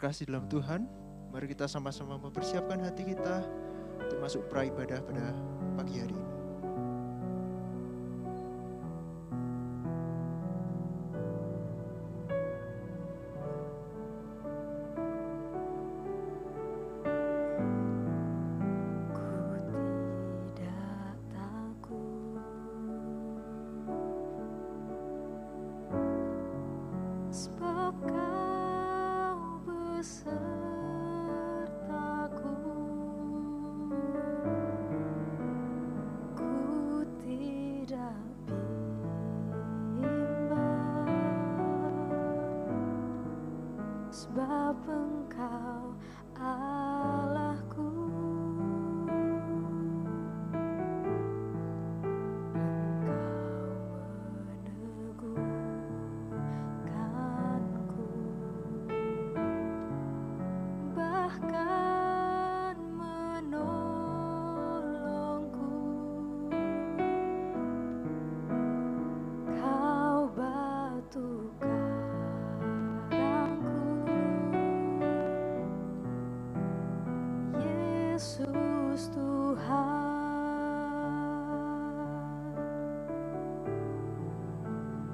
Kasih dalam Tuhan, mari kita sama-sama mempersiapkan hati kita untuk masuk praibadah pada pagi hari ini. Sebab Engkau Allahku, Engkau meneguhkanku, bahkan menolongku. Kau batu Yesus Tuhan,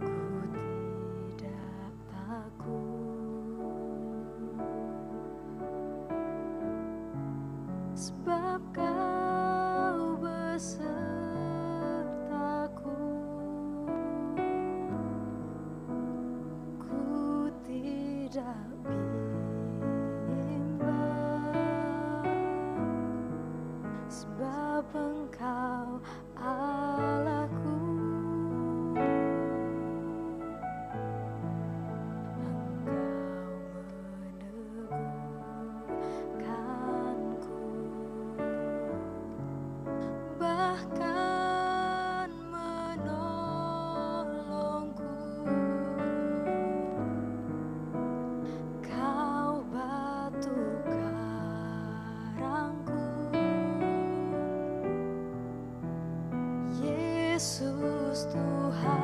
ku tidak takut, sebab Kau besertaku, ku tidak sebab Engkau Allahku, Engkau meneguhkanku, bahkan menolongku. Kau batu karangku, Yesus Tuhan,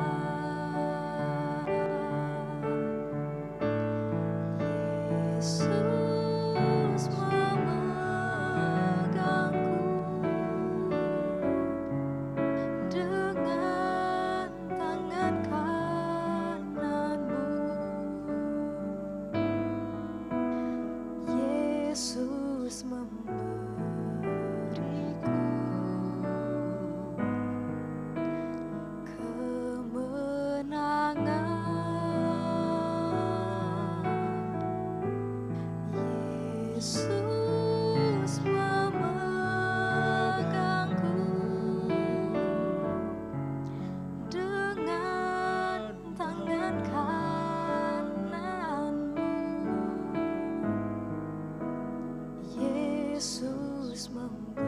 Yesus memegangku dengan tangan kananmu. Yesus memberiku kemenangan. Yesus memegangku dengan tangan kananmu. Yesus memberiku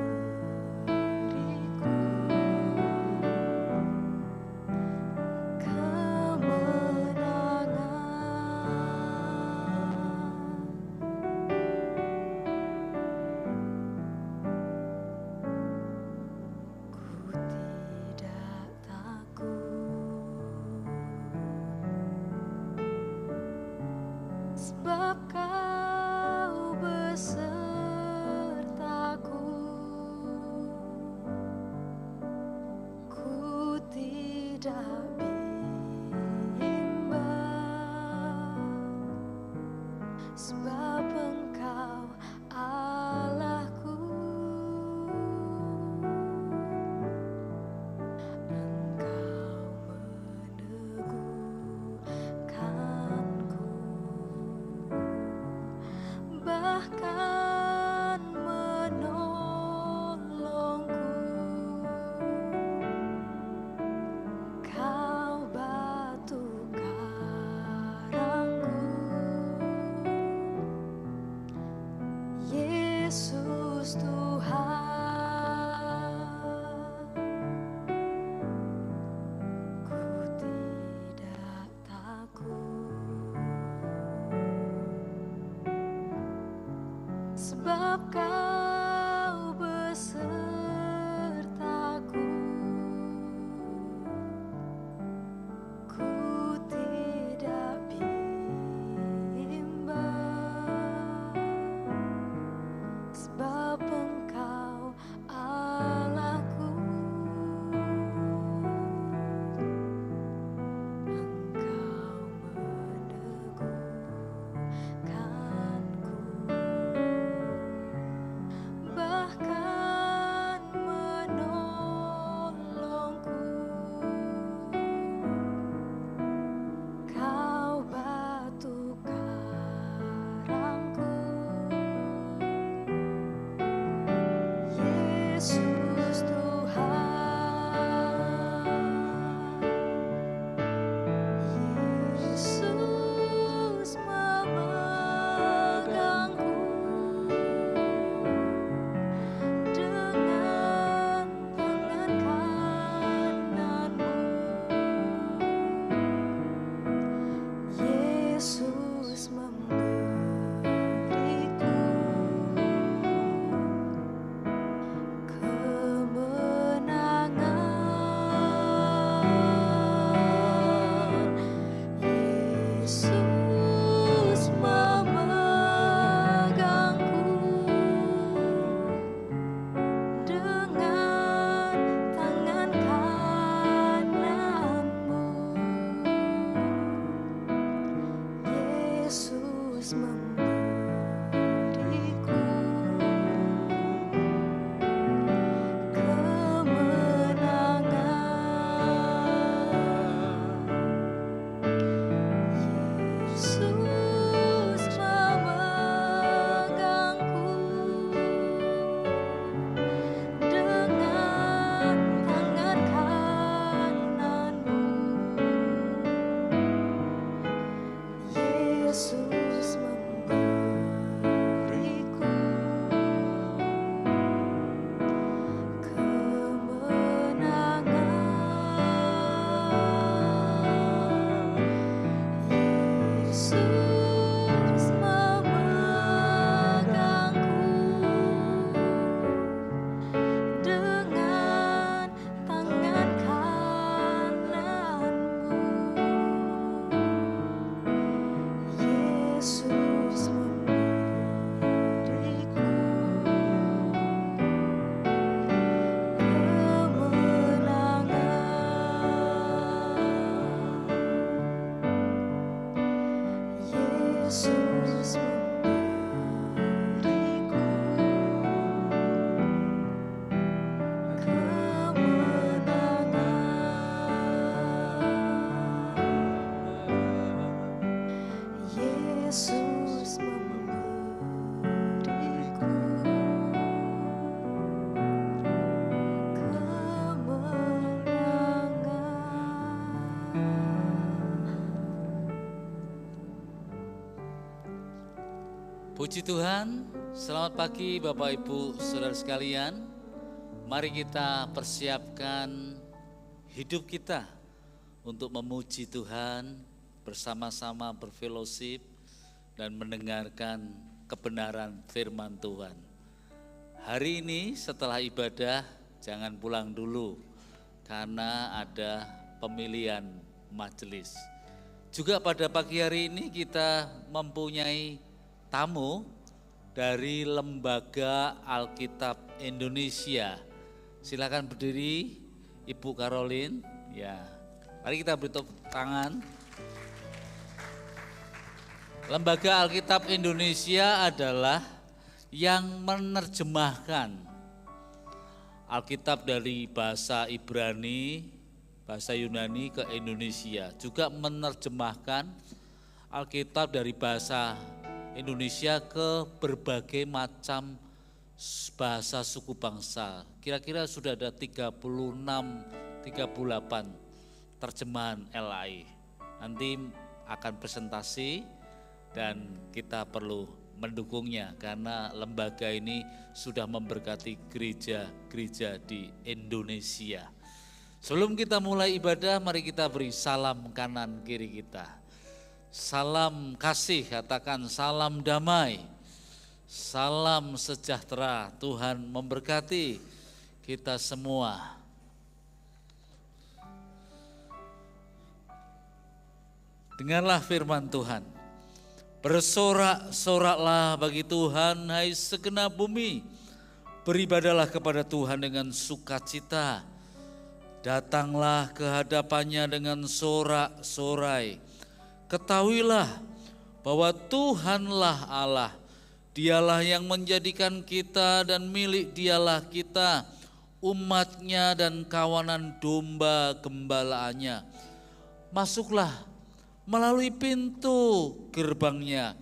sebab Kau besertaku, ku tidak bimbang, sebab Engkau Allahku, Engkau meneguhkanku, bahkan menolongku. Kau batu karangku, Yesus Tuhan, ku tidak takut, sebab Kau besertaku, ku tidak bimbang, Yesus memegangku dengan tangan kananmu. Yesus memberiku kemenangan. Yesus memegangku dengan tangan kananmu. Yesus memberiku kemenangan. Yesus memegangku dengan tangan kananmu. Yesus memberiku kemenangan. Yesus memegangku dengan tangan kananmu. Yesus memberiku kemenangan. Yesus memberiku kemenangan. Yesus memberiku kemenangan. Puji Tuhan, selamat pagi Bapak Ibu Saudara sekalian. Mari kita persiapkan hidup kita untuk memuji Tuhan, bersama-sama berfellowship dan mendengarkan kebenaran firman Tuhan. Hari ini setelah ibadah jangan pulang dulu karena ada pemilihan majelis. Juga pada pagi hari ini kita mempunyai tamu dari Lembaga Alkitab Indonesia. Silakan berdiri Ibu Caroline. Ya, mari kita beri tepuk tangan. Lembaga Alkitab Indonesia adalah yang menerjemahkan Alkitab dari bahasa Ibrani, bahasa Yunani ke Indonesia. Juga menerjemahkan Alkitab dari bahasa Indonesia ke berbagai macam bahasa suku bangsa. Kira-kira sudah ada 36-38 terjemahan LAI. Nanti akan presentasi dan kita perlu mendukungnya karena lembaga ini sudah memberkati gereja-gereja di Indonesia. Sebelum kita mulai ibadah, mari kita beri salam kanan kiri kita. Salam kasih, katakan salam damai, salam sejahtera. Tuhan memberkati kita semua. Dengarlah firman Tuhan. Bersorak-soraklah bagi Tuhan, hai segenap bumi. Beribadahlah kepada Tuhan dengan sukacita. Datanglah ke hadapannya dengan sorak-sorai. Ketahuilah bahwa Tuhanlah Allah. Dialah yang menjadikan kita dan milik dialah kita, umatnya dan kawanan domba gembalaannya. Masuklah melalui pintu gerbangnya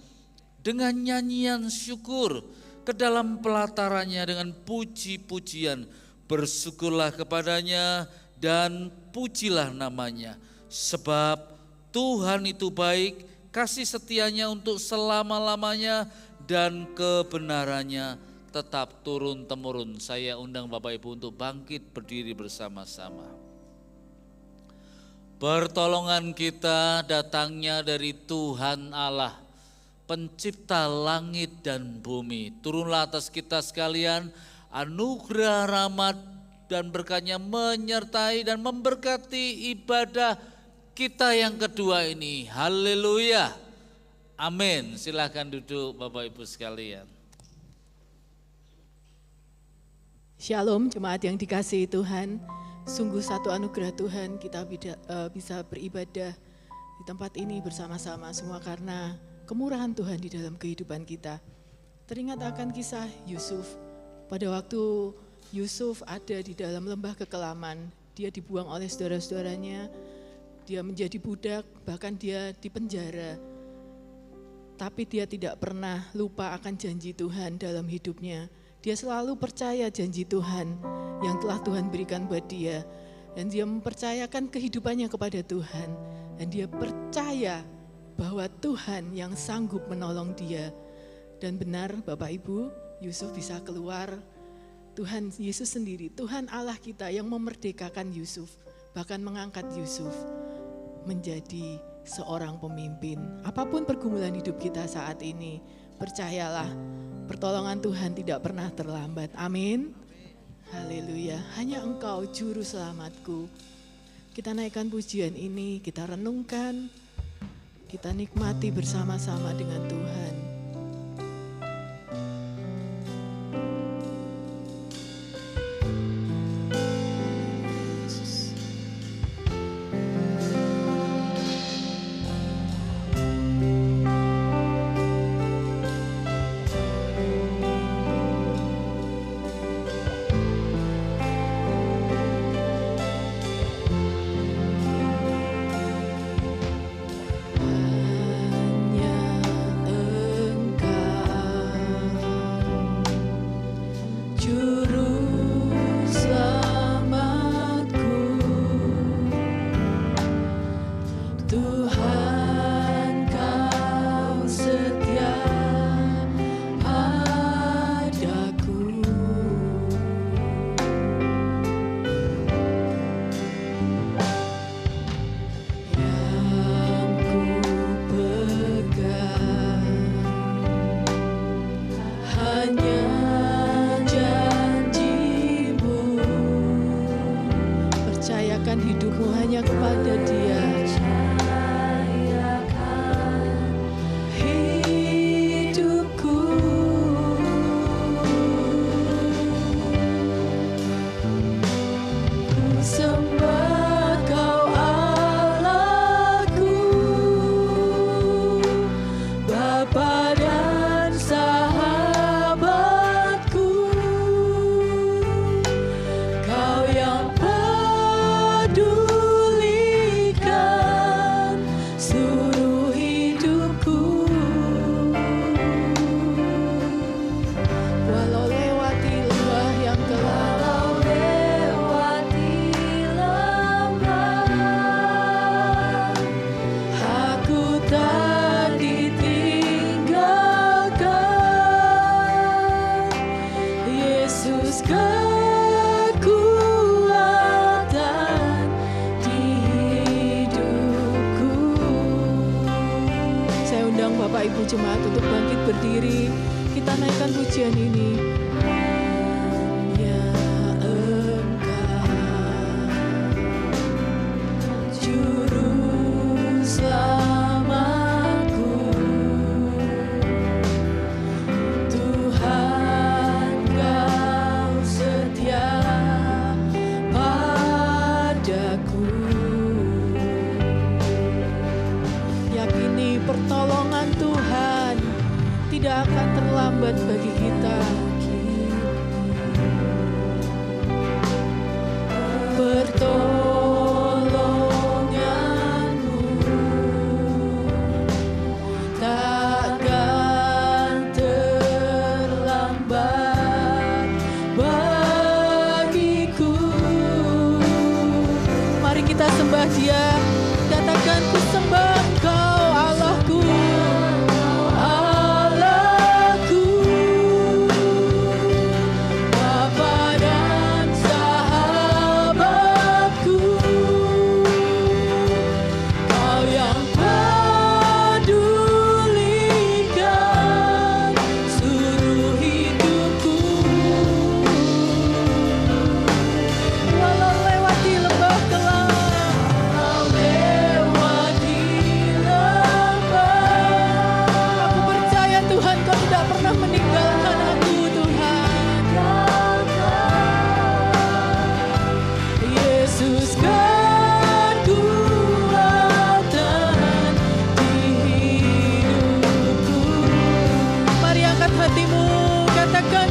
dengan nyanyian syukur, ke dalam pelatarannya dengan puji-pujian. Bersyukurlah kepadanya dan pujilah namanya. Sebab Tuhan itu baik, kasih setianya untuk selama-lamanya dan kebenarannya tetap turun-temurun. Saya undang Bapak Ibu untuk bangkit berdiri bersama-sama. Pertolongan kita datangnya dari Tuhan Allah, pencipta langit dan bumi. Turunlah atas kita sekalian anugerah rahmat dan berkatnya menyertai dan memberkati ibadah kita yang kedua ini. Haleluya. Amin. Silakan duduk Bapak Ibu sekalian. Shalom jemaat yang dikasihi Tuhan, sungguh satu anugerah Tuhan kita bisa beribadah di tempat ini bersama-sama semua karena kemurahan Tuhan di dalam kehidupan kita. Teringat akan kisah Yusuf, pada waktu Yusuf ada di dalam lembah kekelaman, dia dibuang oleh saudara-saudaranya, dia menjadi budak, bahkan dia dipenjara. Tapi dia tidak pernah lupa akan janji Tuhan dalam hidupnya. Dia selalu percaya janji Tuhan yang telah Tuhan berikan buat dia. Dan dia mempercayakan kehidupannya kepada Tuhan. Dan dia percaya bahwa Tuhan yang sanggup menolong dia. Dan benar Bapak Ibu, Yusuf bisa keluar. Tuhan Yesus sendiri, Tuhan Allah kita yang memerdekakan Yusuf. Bahkan mengangkat Yusuf menjadi seorang pemimpin. Apapun pergumulan hidup kita saat ini, percayalah pertolongan Tuhan tidak pernah terlambat. Amin. Haleluya. Hanya Engkau juru selamatku. Kita naikkan pujian ini, kita renungkan, kita nikmati bersama-sama dengan Tuhan. Hidupmu hanya kepada Dia. Hidupku ku sembah Kau Allahku, Bapa dan sahabatku, Kau yang pedulikan seluruh hidupku. Walau lewati lembah yang gelap, aku tak ditinggalkan. Yesus kekuatan di hidupku. Saya undang Bapak Ibu Jemaat untuk bangkit berdiri. Kita naikkan pujian ini. Hanya Engkau juru selamatku, Tuhan Kau setia padaku. Yakini pertolongan Tuhan tidak akan terlambat bagi kita. Pertolonganmu takkan terlambat.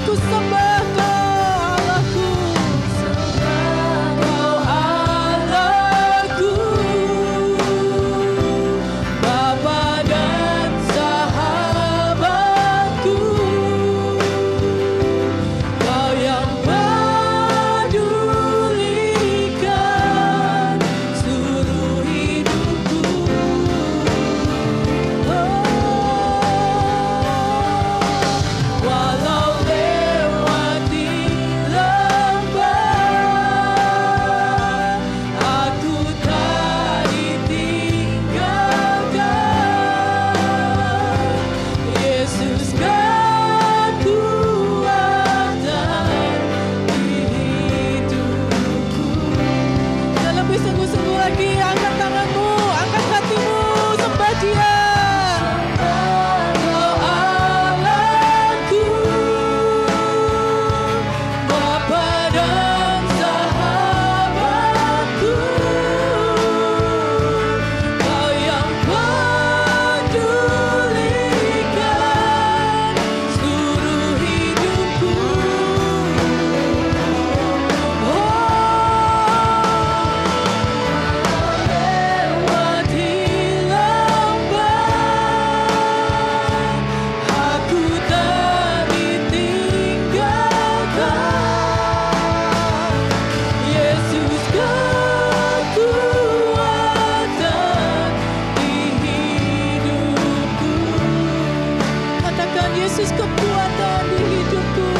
ku sembah Kau Allahku. Kau Allahku, Bapa dan sahabatku. Kau yang pedulikan seluruh hidupku. Walau lewati lembah, aku tak ditinggalkan. Yesus kekuatan di hidupku. Dan lebih sungguh-sungguh lagi, angkat tanganmu, angkat hatimu, sembah Dia. Kau Allahku, Bapa dan sahabatku. Kau yang pedulikan seluruh hidupku. Lewati lembah, aku tak ditinggalkan. Yesus kekuatan di hidupku. Katakan Yesus kekuatan di hidupku.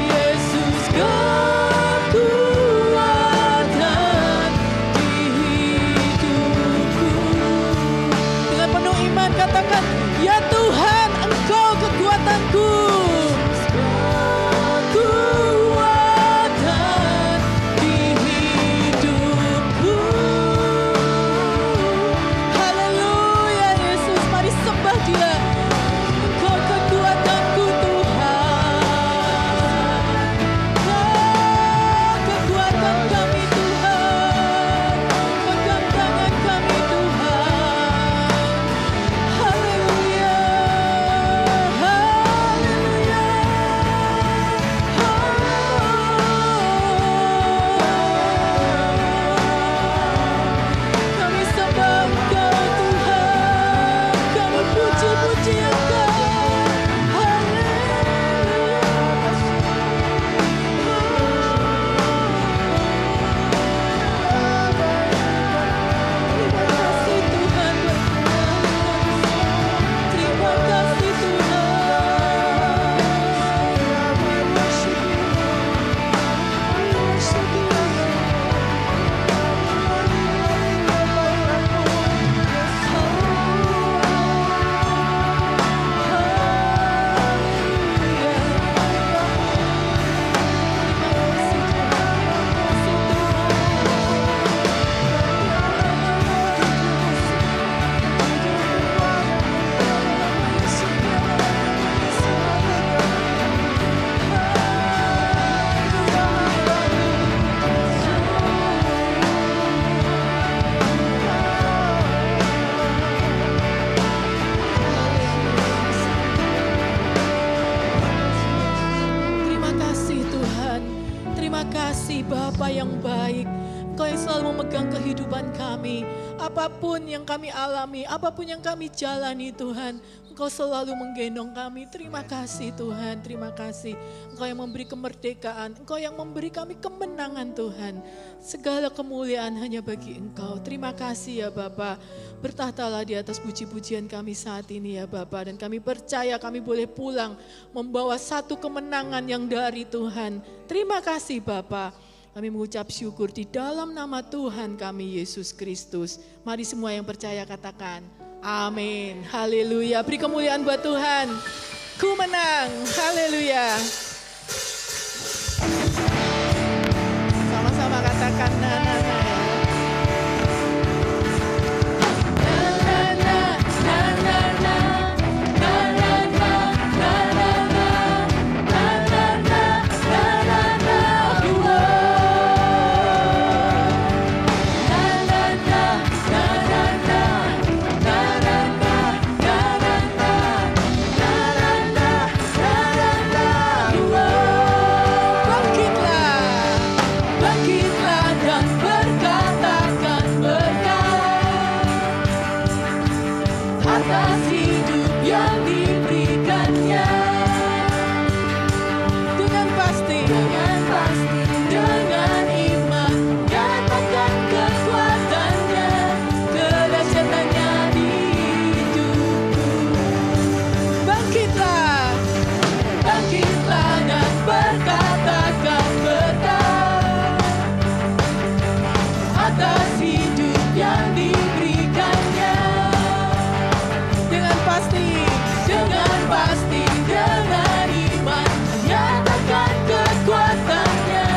Yesus kekuatan di hidupku. Dengan penuh iman katakan, ya Tuhan, Engkau kekuatanku. Kekuatan di hidupku. Haleluya Yesus, mari sembah Dia. Engkau kekuatanku Tuhan. Kau kekuatan kami Tuhan. Pegang tangan kami Tuhan. Haleluya. Haleluya. Kami sembah Engkau Tuhan. Kami puji-puji Engkau. Terima kasih Tuhan. Terima kasih Terima kasih Tuhan. Terima kasih Bapa yang baik. Engkau yang selalu memegang kehidupan kami. Apapun yang kami alami, apapun yang kami jalani Tuhan, Engkau selalu menggendong kami. Terima kasih Tuhan, terima kasih. Engkau yang memberi kemerdekaan, Engkau yang memberi kami kemenangan Tuhan. Segala kemuliaan hanya bagi Engkau. Terima kasih ya Bapa. Bertahtalah di atas puji-pujian kami saat ini ya Bapa. Dan kami percaya kami boleh pulang membawa satu kemenangan yang dari Tuhan. Terima kasih Bapa. Kami mengucap syukur di dalam nama Tuhan kami Yesus Kristus. Mari semua yang percaya katakan amin. Haleluya. Beri kemuliaan buat Tuhan. Ku menang. Haleluya. Sama-sama katakan na-na-na ya. pasti dengan iman nyatakan kekuatannya,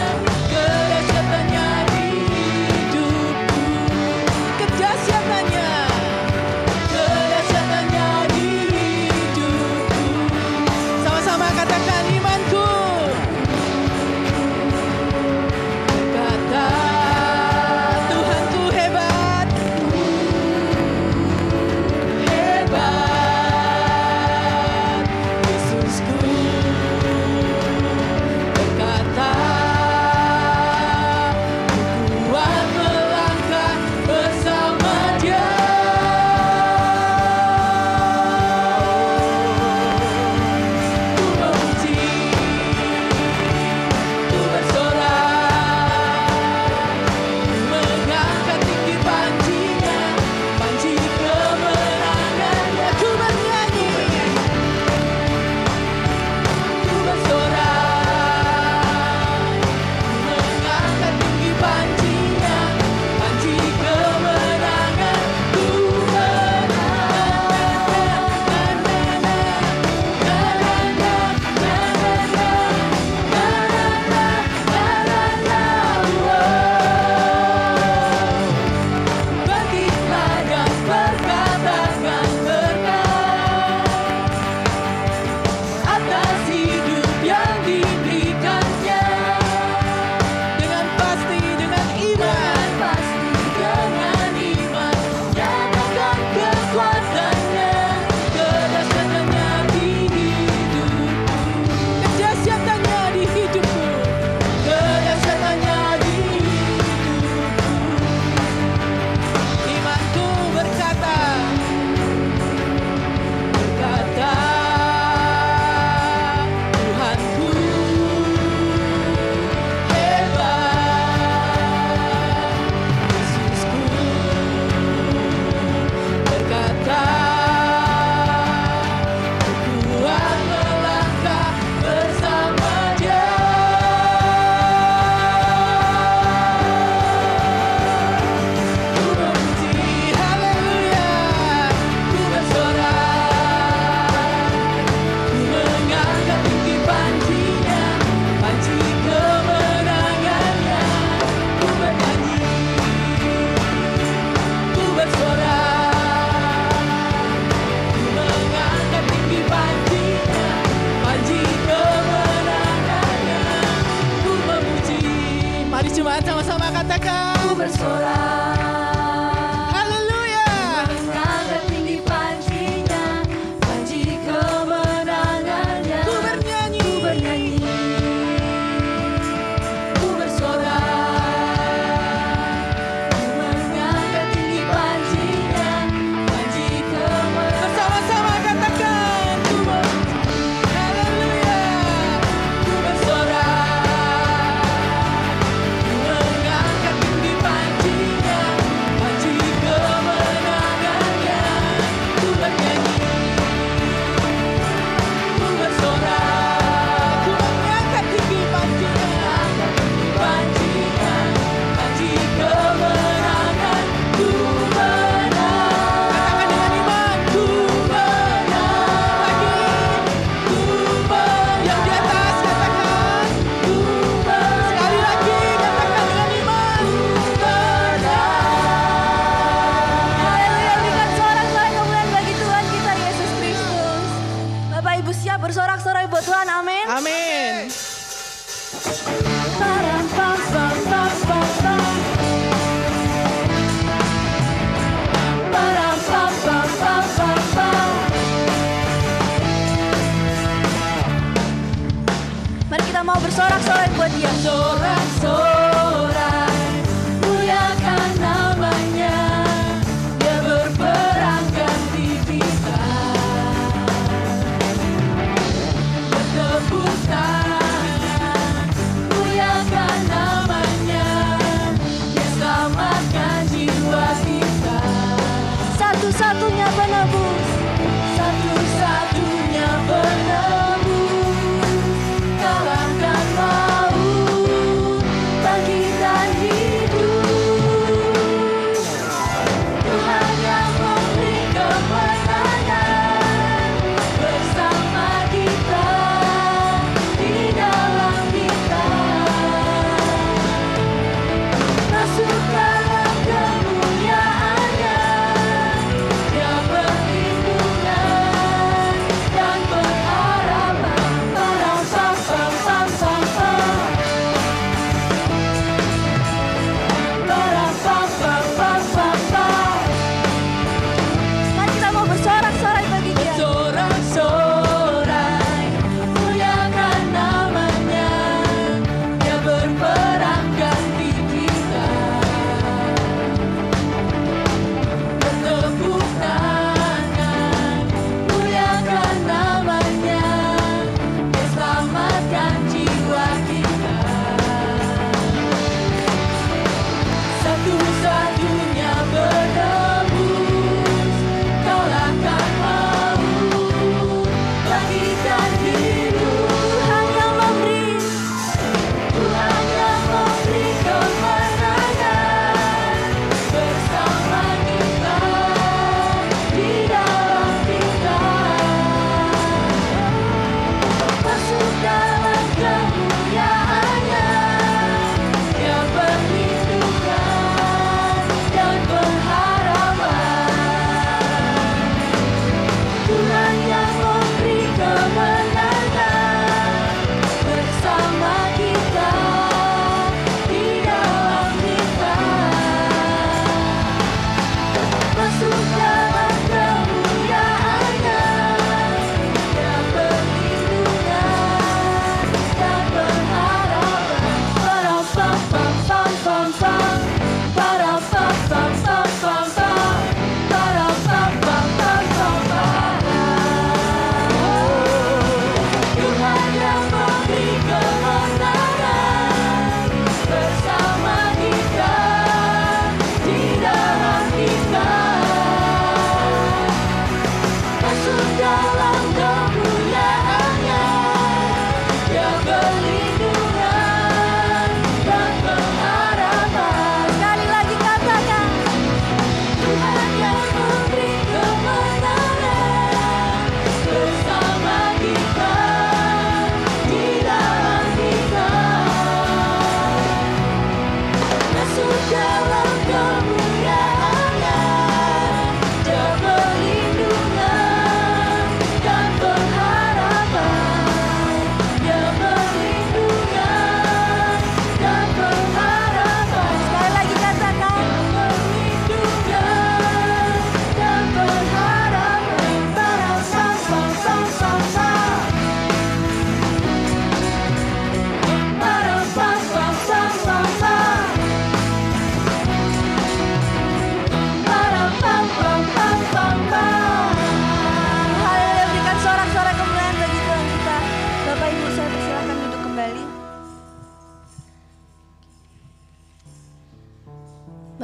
kedahsyatannya di hidupku, kedahsyatannya di hidupku. Sama-sama katakan imanku. Kata Tuhanku hebat, hebat. Yesusku berkata, ku kuat melangkah bersama Dia. Ku memuji, ku bersorak, mengangkat tinggi pancinya, panci kemenangannya. Ku bernyanyi, ku bersorak, mengangkat tinggi pancinya, panci kemenangan. Ku bangkitlah dan berkatakan berkat atas hidup yang diberikannya, dengan pasti, dengan iman, nyatakan kekuatannya, kedahsyatannya di hidupku, kedahsyatannya di hidupku, kedahsyatannya di hidupku. Imanku berkata, Tuhanku hebat. Yesusku berkata, ku kuat melangkah bersama Dia. Ku memuji, haleluya, ku bersorak, ku mengangkat tinggi pancinya, panci kemenangannya. Ku bernyanyi, ku bersorak, ku mengangkat tinggi pancinya, panci kemenangannya. Ku memuji. Mari jemaat sama-sama katakan, ku bersorak, haleluya, mengangkat tinggi pancinya, panci kemenangannya. Ku bernyanyi, ku bersorak, ku mengangkat tinggi pancinya, panci kemenangan. Bersama-sama katakan, ku memuji, haleluya, ku bersorak, ku mengangkat tinggi pancinya, panci kemenangannya. Ku bernyanyi, ku bersorak, ku mengangkat tinggi pancinya, panci kemenangan. Ku menang. Katakan dengan iman, ku menang. Lagi, ku menang. Yang di atas katakan, ku menang. Sekali lagi katakan dengan iman, ku menang. Haleluya, berikan sorak-sorai kemuliaan bagi Tuhan kita Yesus Kristus. Bapak Ibu siap bersorak-sorai buat Tuhan, amin. Amin. Param, pam, pam, pam, pam, pam. Param, pam, pam, pam, pam, pam. Mari kita mau bersorak-sorai buat Dia. Sorak-sorai, muliakan namanya, Dia berperang ganti kita. Bertepuk tangan, muliakan namanya, Dia selamatkan jiwa kita. Satu-satunya penebus, Satu-satunya penebus, kalahkan maut,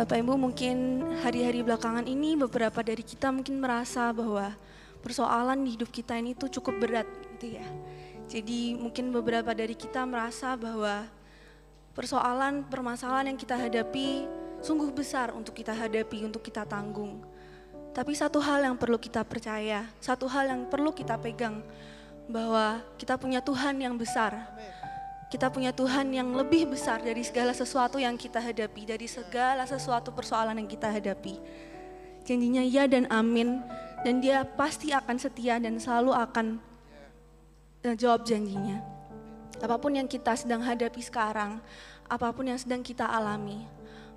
Bapak Ibu, mungkin hari-hari belakangan ini beberapa dari kita mungkin merasa bahwa persoalan di hidup kita ini tuh cukup berat gitu ya. Jadi mungkin beberapa dari kita merasa bahwa permasalahan yang kita hadapi sungguh besar untuk kita hadapi, untuk kita tanggung. Tapi satu hal yang perlu kita percaya, satu hal yang perlu kita pegang, bahwa kita punya Tuhan yang besar. Kita punya Tuhan yang lebih besar dari segala sesuatu yang kita hadapi, dari segala sesuatu persoalan yang kita hadapi. Janjinya ya dan amin, dan Dia pasti akan setia dan selalu akan jawab janjinya. Apapun yang kita sedang hadapi sekarang, apapun yang sedang kita alami,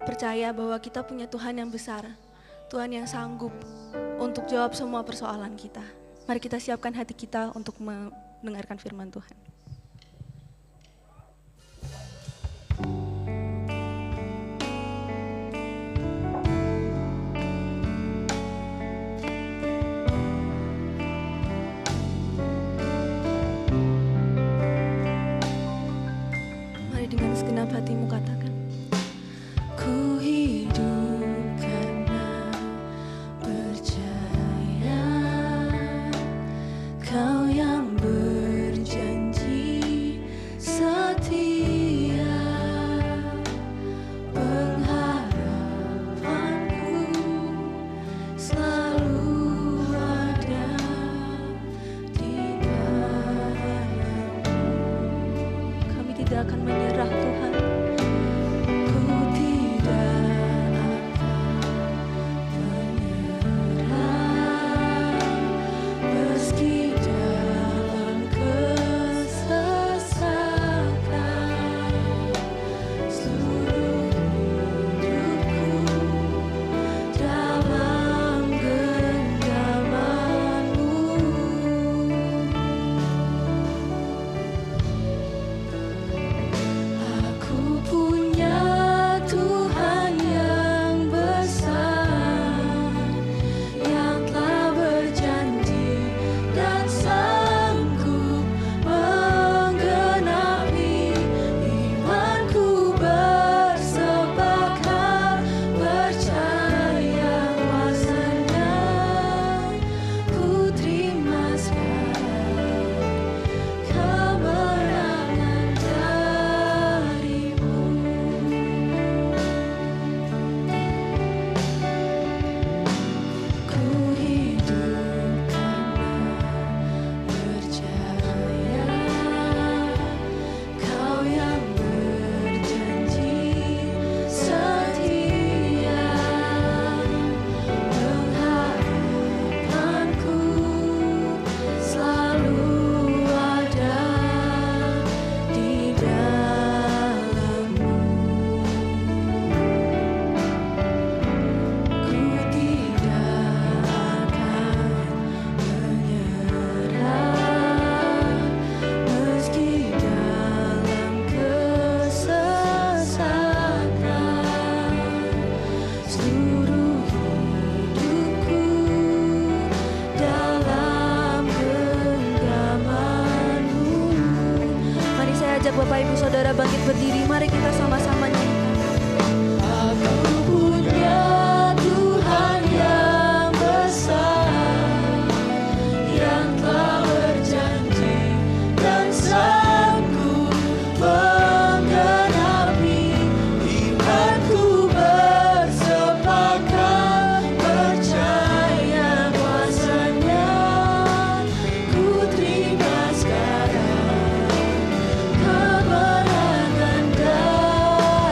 percaya bahwa kita punya Tuhan yang besar, Tuhan yang sanggup untuk jawab semua persoalan kita. Mari kita siapkan hati kita untuk mendengarkan firman Tuhan. Mari dengan segenap hatimu katakan, ku hidup karena percaya Kau yang berjanji setia, pengharapanku selalu ada di dalam-Mu. Kami tidak akan menyerah Tuhan, ku tidak akan menyerah meski dalam kesesakan. Seluruh hidupku dalam genggaman-Mu. Aku punya Tuhan yang besar, yang telah berjanji dan sanggup menggenapi imanku, bersepakat percaya kuasa-Nya. Ku terima sekarang kemenangan dari-Mu. Ku hidup karena percaya Kau yang berjanji setia, pengharapanku selalu ada di dalam-Mu. Ku tidak akan menyerah meski dalam kesesakan. Seluruh hidupku dalam genggaman-Mu. Mari saya ajak Bapak Ibu Saudara bangkit berdiri, mari kita sama-sama nyanyikan. Aku punya Tuhan yang besar, yang telah berjanji dan sanggup menggenapi imanku, bersepakat percaya kuasa-Nya. Ku terima sekarang kemenangan dari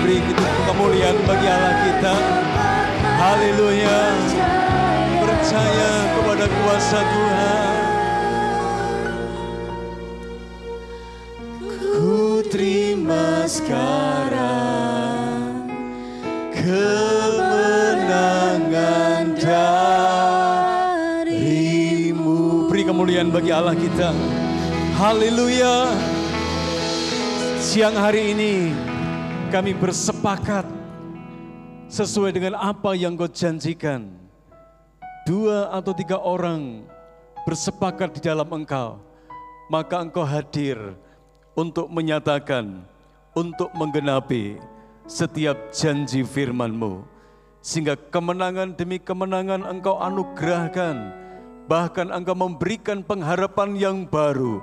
beri kemuliaan bagi Allah kita. Haleluya. Percaya kepada kuasa Tuhan. Ku terima sekarang kemenangan darimu. Beri kemuliaan bagi Allah kita. Haleluya. Siang hari ini kami bersepakat sesuai dengan apa yang Kau janjikan. 2 atau 3 orang bersepakat di dalam Engkau, maka Engkau hadir untuk menyatakan, untuk menggenapi setiap janji firman-Mu. Sehingga kemenangan demi kemenangan Engkau anugerahkan, bahkan Engkau memberikan pengharapan yang baru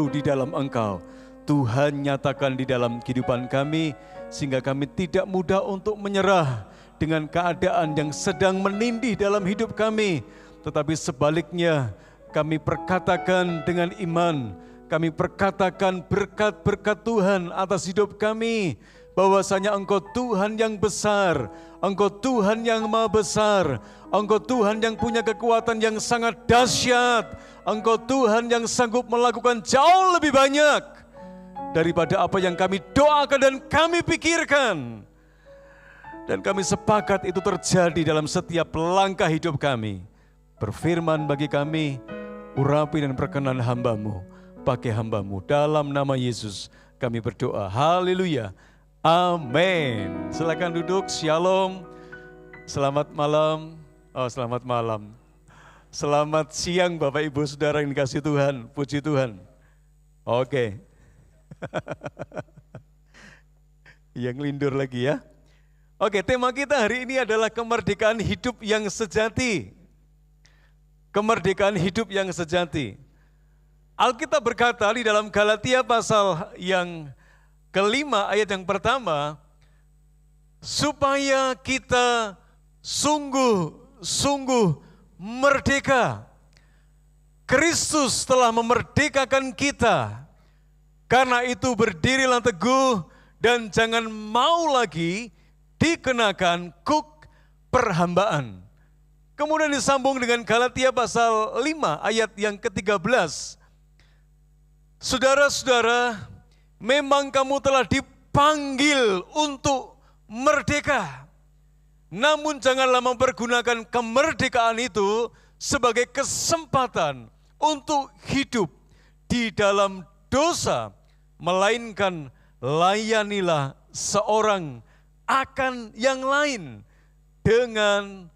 di dalam Engkau. Tuhan nyatakan di dalam kehidupan kami, sehingga kami tidak mudah untuk menyerah dengan keadaan yang sedang menindih dalam hidup kami. Tetapi sebaliknya kami perkatakan dengan iman, kami perkatakan berkat-berkat Tuhan atas hidup kami, bahwasanya Engkau Tuhan yang besar, Engkau Tuhan yang maha besar, Engkau Tuhan yang punya kekuatan yang sangat dahsyat, Engkau Tuhan yang sanggup melakukan jauh lebih banyak daripada apa yang kami doakan dan kami pikirkan. Dan kami sepakat itu terjadi dalam setiap langkah hidup kami. Berfirman bagi kami, urapi dan perkenan hamba-Mu, pakai hamba-Mu. Dalam nama Yesus kami berdoa. Haleluya. Amin. Silakan duduk. Shalom. Selamat malam. Selamat malam. Selamat siang Bapak Ibu Saudara yang dikasihi Tuhan. Puji Tuhan. Oke. Yang lindur lagi ya. Oke, tema kita hari ini adalah kemerdekaan hidup yang sejati. Kemerdekaan hidup yang sejati. Alkitab berkata di dalam Galatia pasal yang kelima ayat yang pertama, supaya kita sungguh-sungguh merdeka. Kristus telah memerdekakan kita. Karena itu berdirilah teguh dan jangan mau lagi dikenakan kuk perhambaan. Kemudian disambung dengan Galatia pasal 5 ayat yang ke-13. Saudara-saudara, memang kamu telah dipanggil untuk merdeka. Namun janganlah mempergunakan kemerdekaan itu sebagai kesempatan untuk hidup di dalam dosa, melainkan layanilah seorang akan yang lain dengan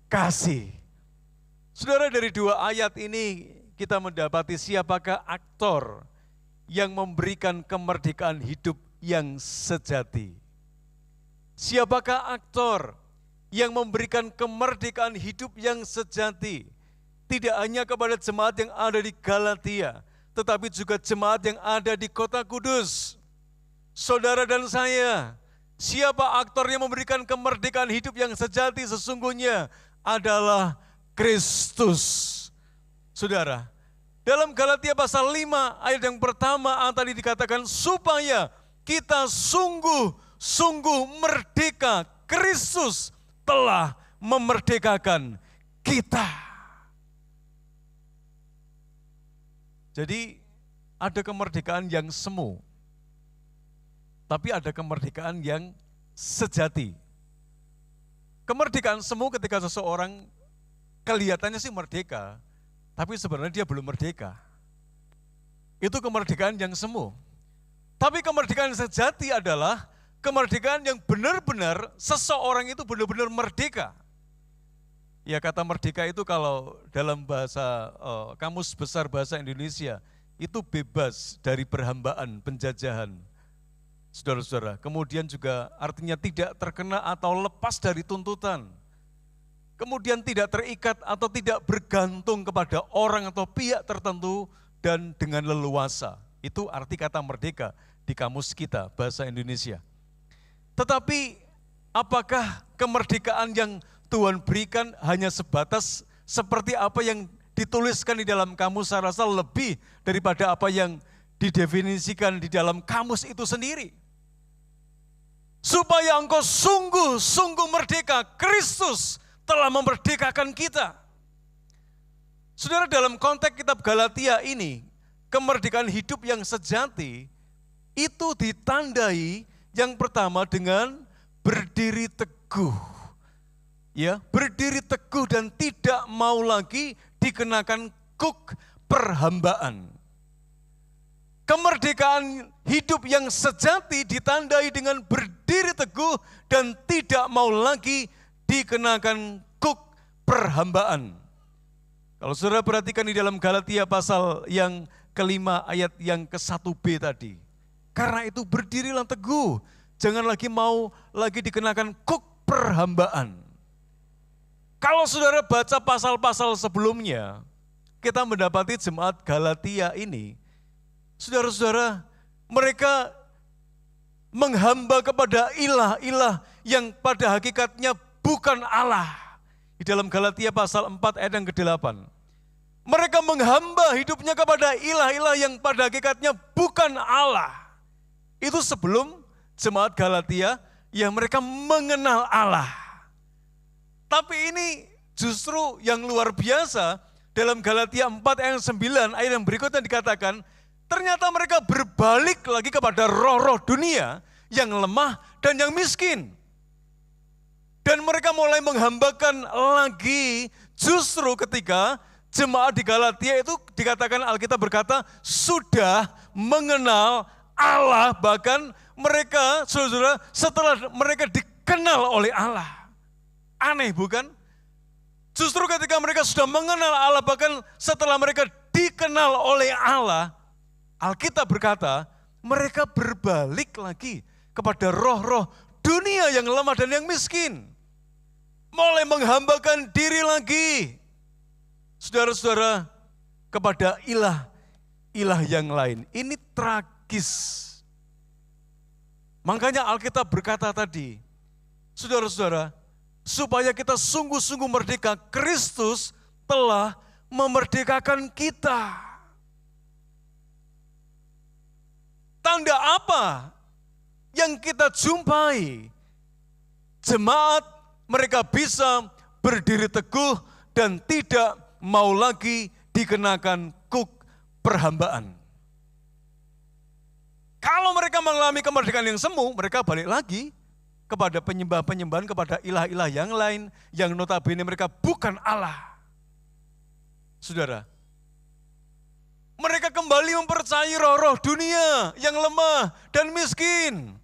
kasih. Saudara, dari 2 ayat ini kita mendapati siapakah aktor yang memberikan kemerdekaan hidup yang sejati. Siapakah aktor yang memberikan kemerdekaan hidup yang sejati? Tidak hanya kepada jemaat yang ada di Galatia, tetapi juga jemaat yang ada di Kota Kudus. Saudara dan saya, siapa aktor yang memberikan kemerdekaan hidup yang sejati sesungguhnya adalah Kristus. Saudara, dalam Galatia pasal 5 ayat yang pertama tadi dikatakan supaya kita sungguh-sungguh merdeka. Kristus telah memerdekakan kita. Jadi ada kemerdekaan yang semu, tapi ada kemerdekaan yang sejati. Kemerdekaan semu ketika seseorang kelihatannya sih merdeka, tapi sebenarnya dia belum merdeka. Itu kemerdekaan yang semu. Tapi kemerdekaan sejati adalah kemerdekaan yang benar-benar seseorang itu benar-benar merdeka. Ya, kata merdeka itu kalau dalam bahasa Kamus Besar Bahasa Indonesia itu bebas dari perhambaan, penjajahan. Saudara-saudara, kemudian juga artinya tidak terkena atau lepas dari tuntutan. Kemudian tidak terikat atau tidak bergantung kepada orang atau pihak tertentu dan dengan leluasa. Itu arti kata merdeka di kamus kita, bahasa Indonesia. Tetapi apakah kemerdekaan yang Tuhan berikan hanya sebatas seperti apa yang dituliskan di dalam kamus? Saya rasa lebih daripada apa yang didefinisikan di dalam kamus itu sendiri. supaya engkau sungguh-sungguh merdeka. Kristus telah memerdekakan kita. Saudara, dalam konteks kitab Galatia ini, kemerdekaan hidup yang sejati itu ditandai yang pertama dengan berdiri teguh. Ya, berdiri teguh dan tidak mau lagi dikenakan kuk perhambaan. Kemerdekaan hidup yang sejati ditandai dengan berdiri teguh dan tidak mau lagi dikenakan kuk perhambaan. Kalau saudara perhatikan di dalam Galatia pasal yang kelima ayat yang ke-1b tadi. Karena itu berdirilah teguh, jangan lagi mau lagi dikenakan kuk perhambaan. Kalau saudara baca pasal-pasal sebelumnya, kita mendapati jemaat Galatia ini, saudara-saudara, mereka menghamba kepada ilah-ilah yang pada hakikatnya bukan Allah. Di dalam Galatia pasal 4 ayat yang ke-8. Mereka menghamba hidupnya kepada ilah-ilah yang pada hakikatnya bukan Allah. Itu sebelum jemaat Galatia yang mereka mengenal Allah. Tapi ini justru yang luar biasa dalam Galatia 4 ayat 9 ayat yang berikutnya dikatakan, ternyata mereka berbalik lagi kepada roh-roh dunia yang lemah dan yang miskin. Dan mereka mulai menghambakan lagi justru ketika jemaat di Galatia itu dikatakan Alkitab berkata sudah mengenal Allah, bahkan mereka saudara setelah mereka dikenal oleh Allah. Aneh bukan? Justru ketika mereka sudah mengenal Allah, bahkan setelah mereka dikenal oleh Allah, Alkitab berkata, mereka berbalik lagi kepada roh-roh dunia yang lemah dan yang miskin. Mulai menghambakan diri lagi. Saudara-saudara, kepada ilah yang lain. Ini tragis. Makanya Alkitab berkata tadi, saudara-saudara, supaya kita sungguh-sungguh merdeka, Kristus telah memerdekakan kita. Tanda apa yang kita jumpai? Jemaat mereka bisa berdiri teguh dan tidak mau lagi dikenakan kuk perhambaan. Kalau mereka mengalami kemerdekaan yang semu, mereka balik lagi kepada penyembah-penyembahan kepada ilah-ilah yang lain yang notabene mereka bukan Allah. Saudara, mereka kembali mempercayai roh-roh dunia yang lemah dan miskin.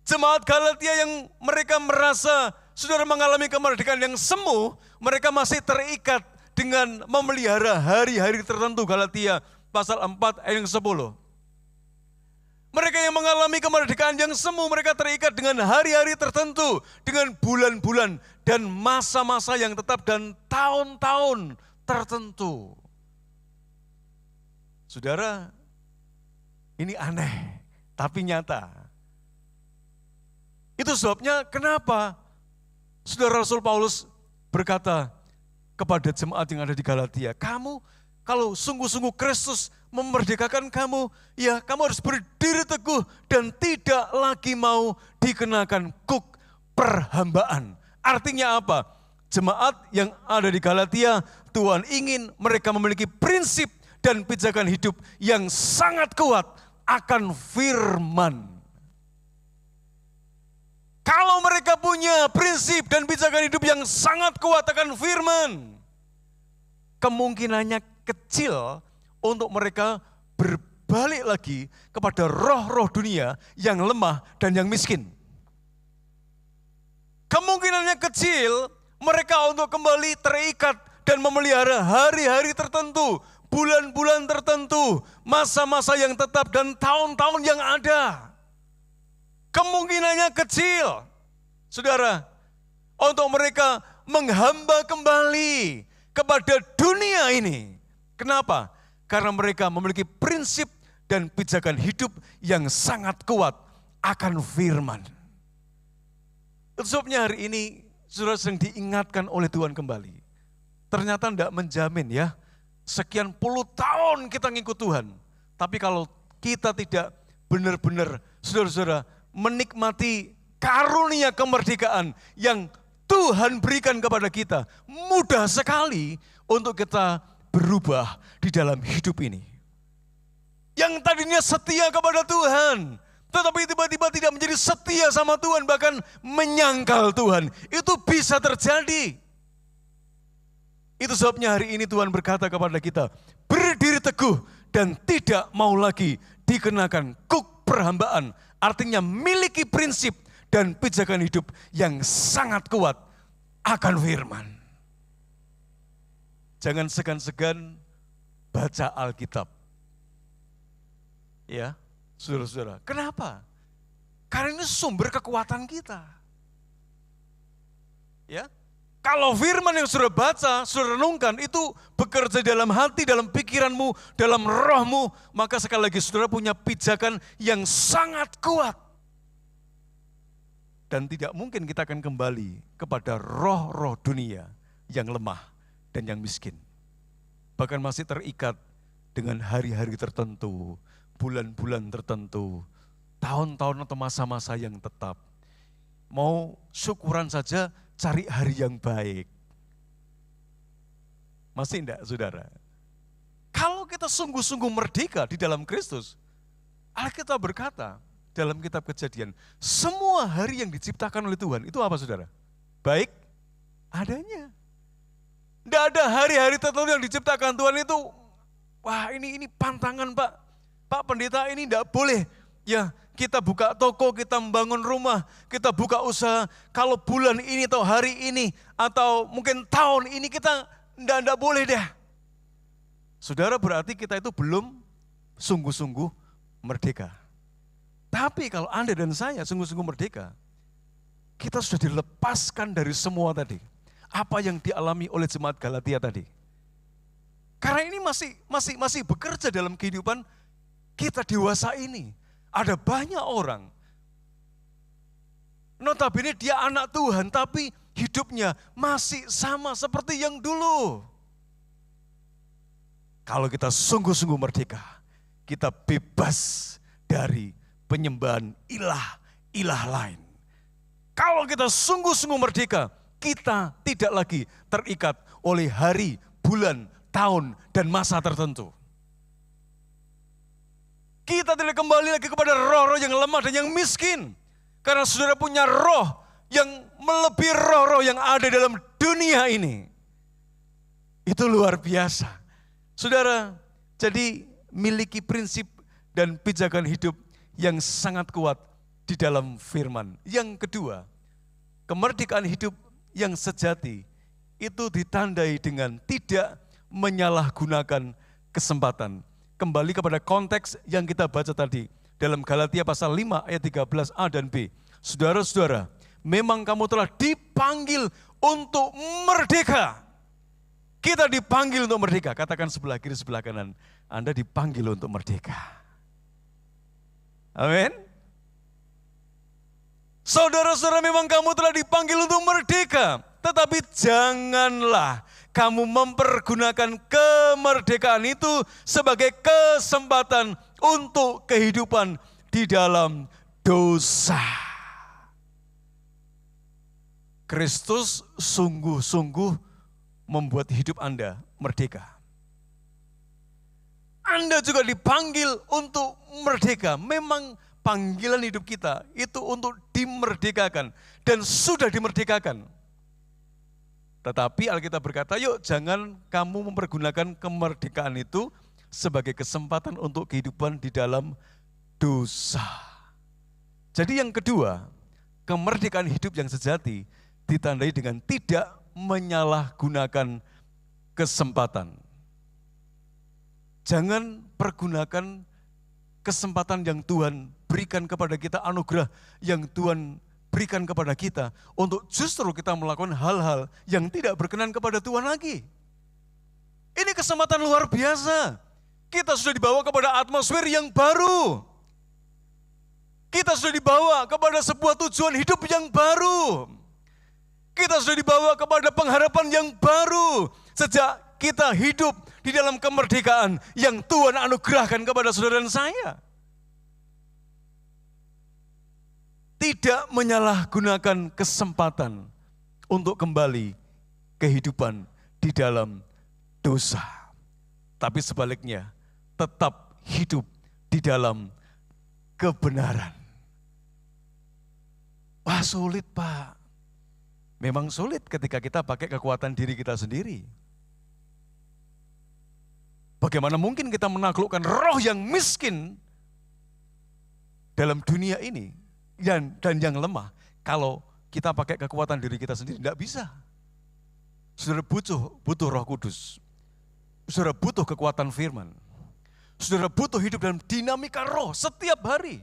Jemaat Galatia yang mereka merasa saudara mengalami kemerdekaan yang semu, mereka masih terikat dengan memelihara hari-hari tertentu. Galatia pasal 4 ayat yang 10. Mereka yang mengalami kemerdekaan yang semu, mereka terikat dengan hari-hari tertentu, dengan bulan-bulan dan masa-masa yang tetap dan tahun-tahun tertentu. Saudara, ini aneh, tapi nyata. Itu sebabnya kenapa saudara Rasul Paulus berkata kepada jemaat yang ada di Galatia, kamu kalau sungguh-sungguh Kristus memerdekakan kamu, ya kamu harus berdiri teguh dan tidak lagi mau dikenakan kuk perhambaan. Artinya apa? Jemaat yang ada di Galatia, Tuhan ingin mereka memiliki prinsip dan pijakan hidup yang sangat kuat akan firman. Kalau mereka punya prinsip dan pijakan hidup yang sangat kuat akan firman, kemungkinannya kecil untuk mereka berbalik lagi kepada roh-roh dunia yang lemah dan yang miskin. Kemungkinannya kecil mereka untuk kembali terikat dan memelihara hari-hari tertentu, bulan-bulan tertentu, masa-masa yang tetap dan tahun-tahun yang ada. Kemungkinannya kecil, saudara, untuk mereka menghamba kembali kepada dunia ini. Kenapa? Karena mereka memiliki prinsip dan pijakan hidup yang sangat kuat akan firman. Sebabnya hari ini saudara sedang diingatkan oleh Tuhan kembali. Ternyata tidak menjamin ya, sekian puluh tahun kita ngikut Tuhan. Tapi kalau kita tidak benar-benar saudara-saudara menikmati karunia kemerdekaan yang Tuhan berikan kepada kita, mudah sekali untuk kita berubah di dalam hidup ini. Yang tadinya setia kepada Tuhan, tetapi tiba-tiba tidak menjadi setia sama Tuhan, bahkan menyangkal Tuhan. Itu bisa terjadi. Itu sebabnya hari ini Tuhan berkata kepada kita, berdiri teguh dan tidak mau lagi dikenakan kuk perhambaan. Artinya miliki prinsip dan pijakan hidup yang sangat kuat akan firman. Jangan segan-segan baca Alkitab. Ya, saudara-saudara. Kenapa? Karena ini sumber kekuatan kita. Ya, kalau firman yang saudara baca, saudara renungkan, itu bekerja dalam hati, dalam pikiranmu, dalam rohmu, maka sekali lagi saudara punya pijakan yang sangat kuat. Dan tidak mungkin kita akan kembali kepada roh-roh dunia yang lemah dan yang miskin. Bahkan masih terikat dengan hari-hari tertentu, bulan-bulan tertentu, tahun-tahun atau masa-masa yang tetap. Mau syukuran saja, cari hari yang baik. Masih enggak, saudara? Kalau kita sungguh-sungguh merdeka di dalam Kristus, Alkitab berkata dalam kitab Kejadian, semua hari yang diciptakan oleh Tuhan, itu apa, saudara? Baik adanya. Tidak ada hari-hari tertentu yang diciptakan Tuhan itu, wah ini pantangan Pak Pendeta, ini tidak boleh. Ya, kita buka toko, kita membangun rumah, kita buka usaha. Kalau bulan ini atau hari ini atau mungkin tahun ini kita tidak boleh deh. Saudara, berarti kita itu belum sungguh-sungguh merdeka. Tapi kalau Anda dan saya sungguh-sungguh merdeka, kita sudah dilepaskan dari semua tadi. Apa yang dialami oleh jemaat Galatia tadi. Karena ini masih bekerja dalam kehidupan kita dewasa ini. Ada banyak orang, notabene dia anak Tuhan, tapi hidupnya masih sama seperti yang dulu. Kalau kita sungguh-sungguh merdeka, kita bebas dari penyembahan ilah lain. Kalau kita sungguh-sungguh merdeka, kita tidak lagi terikat oleh hari, bulan, tahun, dan masa tertentu. Kita tidak kembali lagi kepada roh-roh yang lemah dan yang miskin. Karena saudara punya roh yang melebihi roh-roh yang ada dalam dunia ini. Itu luar biasa. Saudara, jadi miliki prinsip dan pijakan hidup yang sangat kuat di dalam firman. Yang kedua, kemerdekaan hidup yang sejati itu ditandai dengan tidak menyalahgunakan kesempatan. Kembali kepada konteks yang kita baca tadi dalam Galatia pasal 5 ayat 13a dan b. Saudara-saudara, memang kamu telah dipanggil untuk merdeka. Kita dipanggil untuk merdeka. Katakan sebelah kiri, sebelah kanan. Anda dipanggil untuk merdeka. Amin. Saudara-saudara, memang kamu telah dipanggil untuk merdeka. Tetapi janganlah kamu mempergunakan kemerdekaan itu sebagai kesempatan untuk kehidupan di dalam dosa. Kristus sungguh-sungguh membuat hidup Anda merdeka. Anda juga dipanggil untuk merdeka. Memang panggilan hidup kita itu untuk dimerdekakan dan sudah dimerdekakan. Tetapi Alkitab berkata, yuk jangan kamu mempergunakan kemerdekaan itu sebagai kesempatan untuk kehidupan di dalam dosa. Jadi yang kedua, kemerdekaan hidup yang sejati ditandai dengan tidak menyalahgunakan kesempatan. Jangan pergunakan kesempatan yang Tuhan berikan kepada kita, anugerah yang Tuhan berikan kepada kita untuk justru kita melakukan hal-hal yang tidak berkenan kepada Tuhan lagi. Ini kesempatan luar biasa. Kita sudah dibawa kepada atmosfer yang baru. Kita sudah dibawa kepada sebuah tujuan hidup yang baru. Kita sudah dibawa kepada pengharapan yang baru. Sejak kita hidup di dalam kemerdekaan yang Tuhan anugerahkan kepada saudara dan saya. tidak menyalahgunakan kesempatan untuk kembali kehidupan di dalam dosa. Tapi sebaliknya, tetap hidup di dalam kebenaran. Wah, sulit Pak. Memang sulit ketika kita pakai kekuatan diri kita sendiri. Bagaimana mungkin kita menaklukkan roh yang miskin dalam dunia ini dan yang lemah kalau kita pakai kekuatan diri kita sendiri? Tidak bisa. Saudara butuh Roh Kudus. Saudara butuh kekuatan firman. Saudara butuh hidup dalam dinamika roh setiap hari.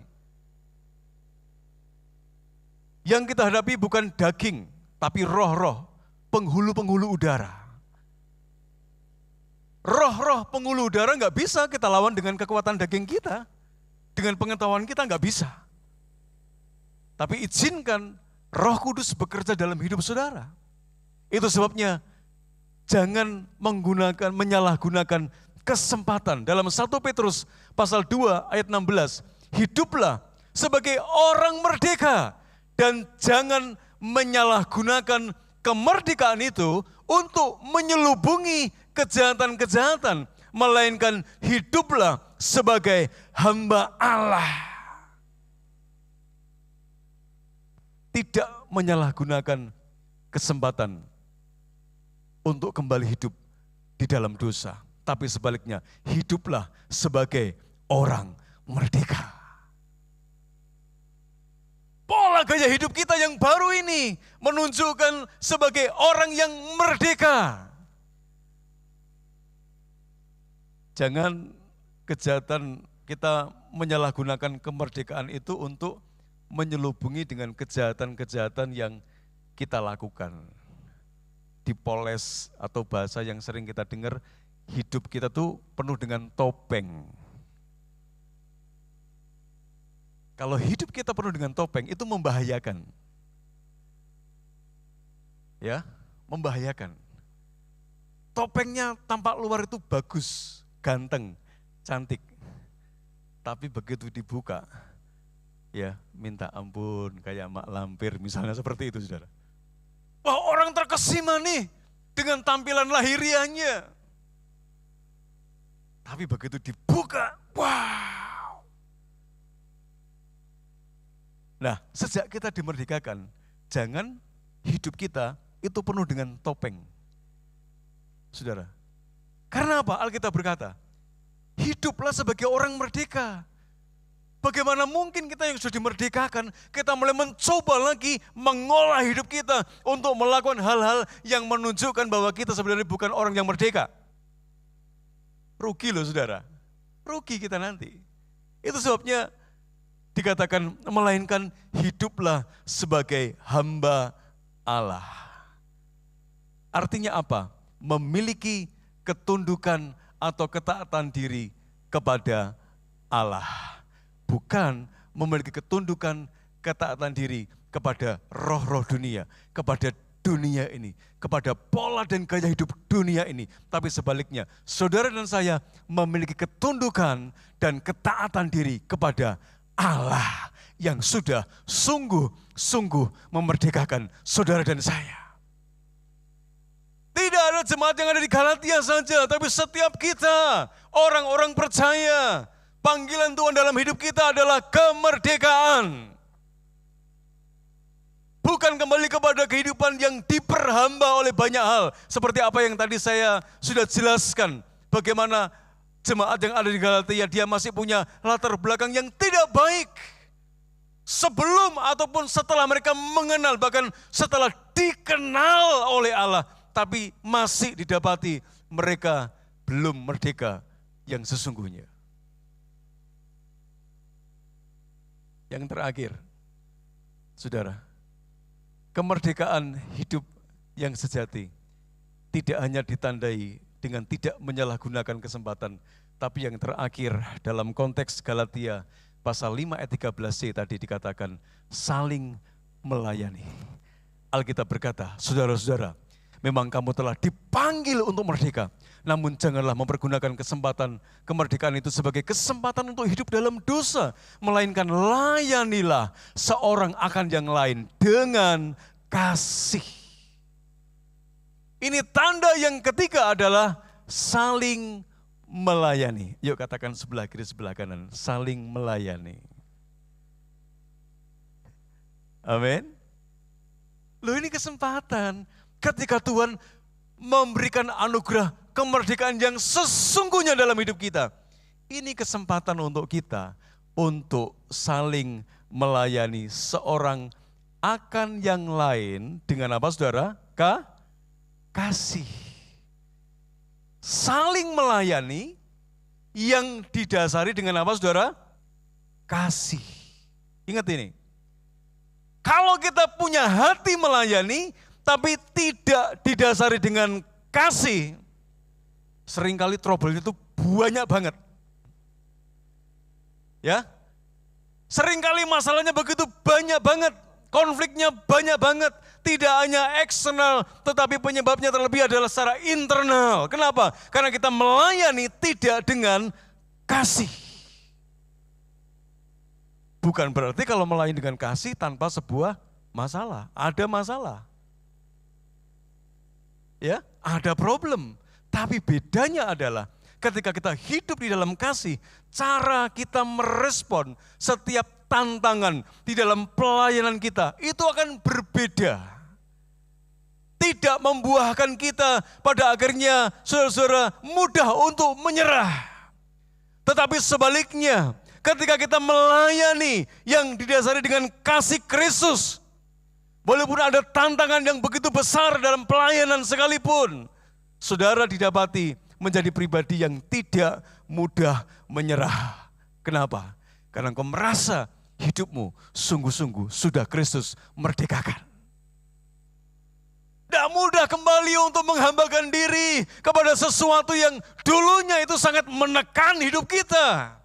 Yang kita hadapi bukan daging, tapi roh-roh penghulu-penghulu udara. Roh-roh penghulu udara nggak bisa kita lawan dengan kekuatan daging kita. Dengan pengetahuan kita nggak bisa. Tapi izinkan Roh Kudus bekerja dalam hidup saudara. Itu sebabnya jangan menyalahgunakan kesempatan. Dalam 1 Petrus pasal 2 ayat 16, hiduplah sebagai orang merdeka dan jangan menyalahgunakan kemerdekaan itu untuk menyelubungi kejahatan-kejahatan, melainkan hiduplah sebagai hamba Allah. Tidak menyalahgunakan kesempatan untuk kembali hidup di dalam dosa. Tapi sebaliknya, hiduplah sebagai orang merdeka. Pola gaya hidup kita yang baru ini menunjukkan sebagai orang yang merdeka. Jangan kejahatan kita menyalahgunakan kemerdekaan itu untuk menyelubungi dengan kejahatan-kejahatan yang kita lakukan. Dipoles atau bahasa yang sering kita dengar, hidup kita tuh penuh dengan topeng. Kalau hidup kita penuh dengan topeng, itu membahayakan. Ya, membahayakan. Topengnya tampak luar itu bagus, ganteng, cantik. Tapi begitu dibuka, ya minta ampun kayak mak lampir misalnya seperti itu saudara. Wah, orang terkesima nih dengan tampilan lahiriahnya. Tapi begitu dibuka, wow. Nah, sejak kita dimerdekakan, jangan hidup kita itu penuh dengan topeng. Saudara, karena apa? Alkitab berkata, hiduplah sebagai orang merdeka. Bagaimana mungkin kita yang sudah dimerdekakan, kita mulai mencoba lagi mengolah hidup kita untuk melakukan hal-hal yang menunjukkan bahwa kita sebenarnya bukan orang yang merdeka. Rugi loh saudara, rugi kita nanti. Itu sebabnya dikatakan melainkan hiduplah sebagai hamba Allah. Artinya apa? Memiliki ketundukan atau ketaatan diri kepada Allah. Bukan memiliki ketundukan, ketaatan diri kepada roh-roh dunia, kepada dunia ini, kepada pola dan gaya hidup dunia ini. Tapi sebaliknya, saudara dan saya memiliki ketundukan dan ketaatan diri kepada Allah yang sudah sungguh-sungguh memerdekakan saudara dan saya. Tidak ada jemaat yang ada di Galatia saja, tapi setiap kita, orang-orang percaya, panggilan Tuhan dalam hidup kita adalah kemerdekaan. Bukan kembali kepada kehidupan yang diperhamba oleh banyak hal. Seperti apa yang tadi saya sudah jelaskan. Bagaimana jemaat yang ada di Galatia, dia masih punya latar belakang yang tidak baik. Sebelum ataupun setelah mereka mengenal, bahkan setelah dikenal oleh Allah. Tapi masih didapati mereka belum merdeka yang sesungguhnya. Yang terakhir, saudara, kemerdekaan hidup yang sejati tidak hanya ditandai dengan tidak menyalahgunakan kesempatan, tapi yang terakhir dalam konteks Galatia pasal 5 ayat 13c tadi dikatakan saling melayani. Alkitab berkata, saudara-saudara, memang kamu telah dipanggil untuk merdeka, Namun janganlah mempergunakan kesempatan kemerdekaan itu sebagai kesempatan untuk hidup dalam dosa. Melainkan layanilah seorang akan yang lain dengan kasih. Ini tanda yang ketiga adalah saling melayani. Yuk katakan sebelah kiri sebelah kanan, saling melayani. Amin. Loh, ini kesempatan ketika Tuhan memberikan anugerah kemerdekaan yang sesungguhnya dalam hidup kita. Ini kesempatan untuk kita untuk saling melayani seorang akan yang lain dengan apa saudara? Kasih. Saling melayani yang didasari dengan apa saudara? Kasih. Ingat ini. Kalau kita punya hati melayani, tapi tidak didasari dengan kasih, seringkali trouble itu banyak banget. Ya, seringkali masalahnya begitu banyak banget, konfliknya banyak banget. Tidak hanya eksternal, tetapi penyebabnya terlebih adalah secara internal. Kenapa? Karena kita melayani tidak dengan kasih. Bukan berarti kalau melayani dengan kasih tanpa sebuah masalah. Ada masalah. Ya, ada problem. Tapi bedanya adalah ketika kita hidup di dalam kasih, cara kita merespon setiap tantangan di dalam pelayanan kita itu akan berbeda. Tidak membuahkan kita pada akhirnya saudara-saudara mudah untuk menyerah. Tetapi sebaliknya, ketika kita melayani yang didasari dengan kasih Kristus, walaupun ada tantangan yang begitu besar dalam pelayanan sekalipun, saudara didapati menjadi pribadi yang tidak mudah menyerah. Kenapa? Karena engkau merasa hidupmu sungguh-sungguh sudah Kristus merdekakan. Tidak mudah kembali untuk menghambakan diri kepada sesuatu yang dulunya itu sangat menekan hidup kita.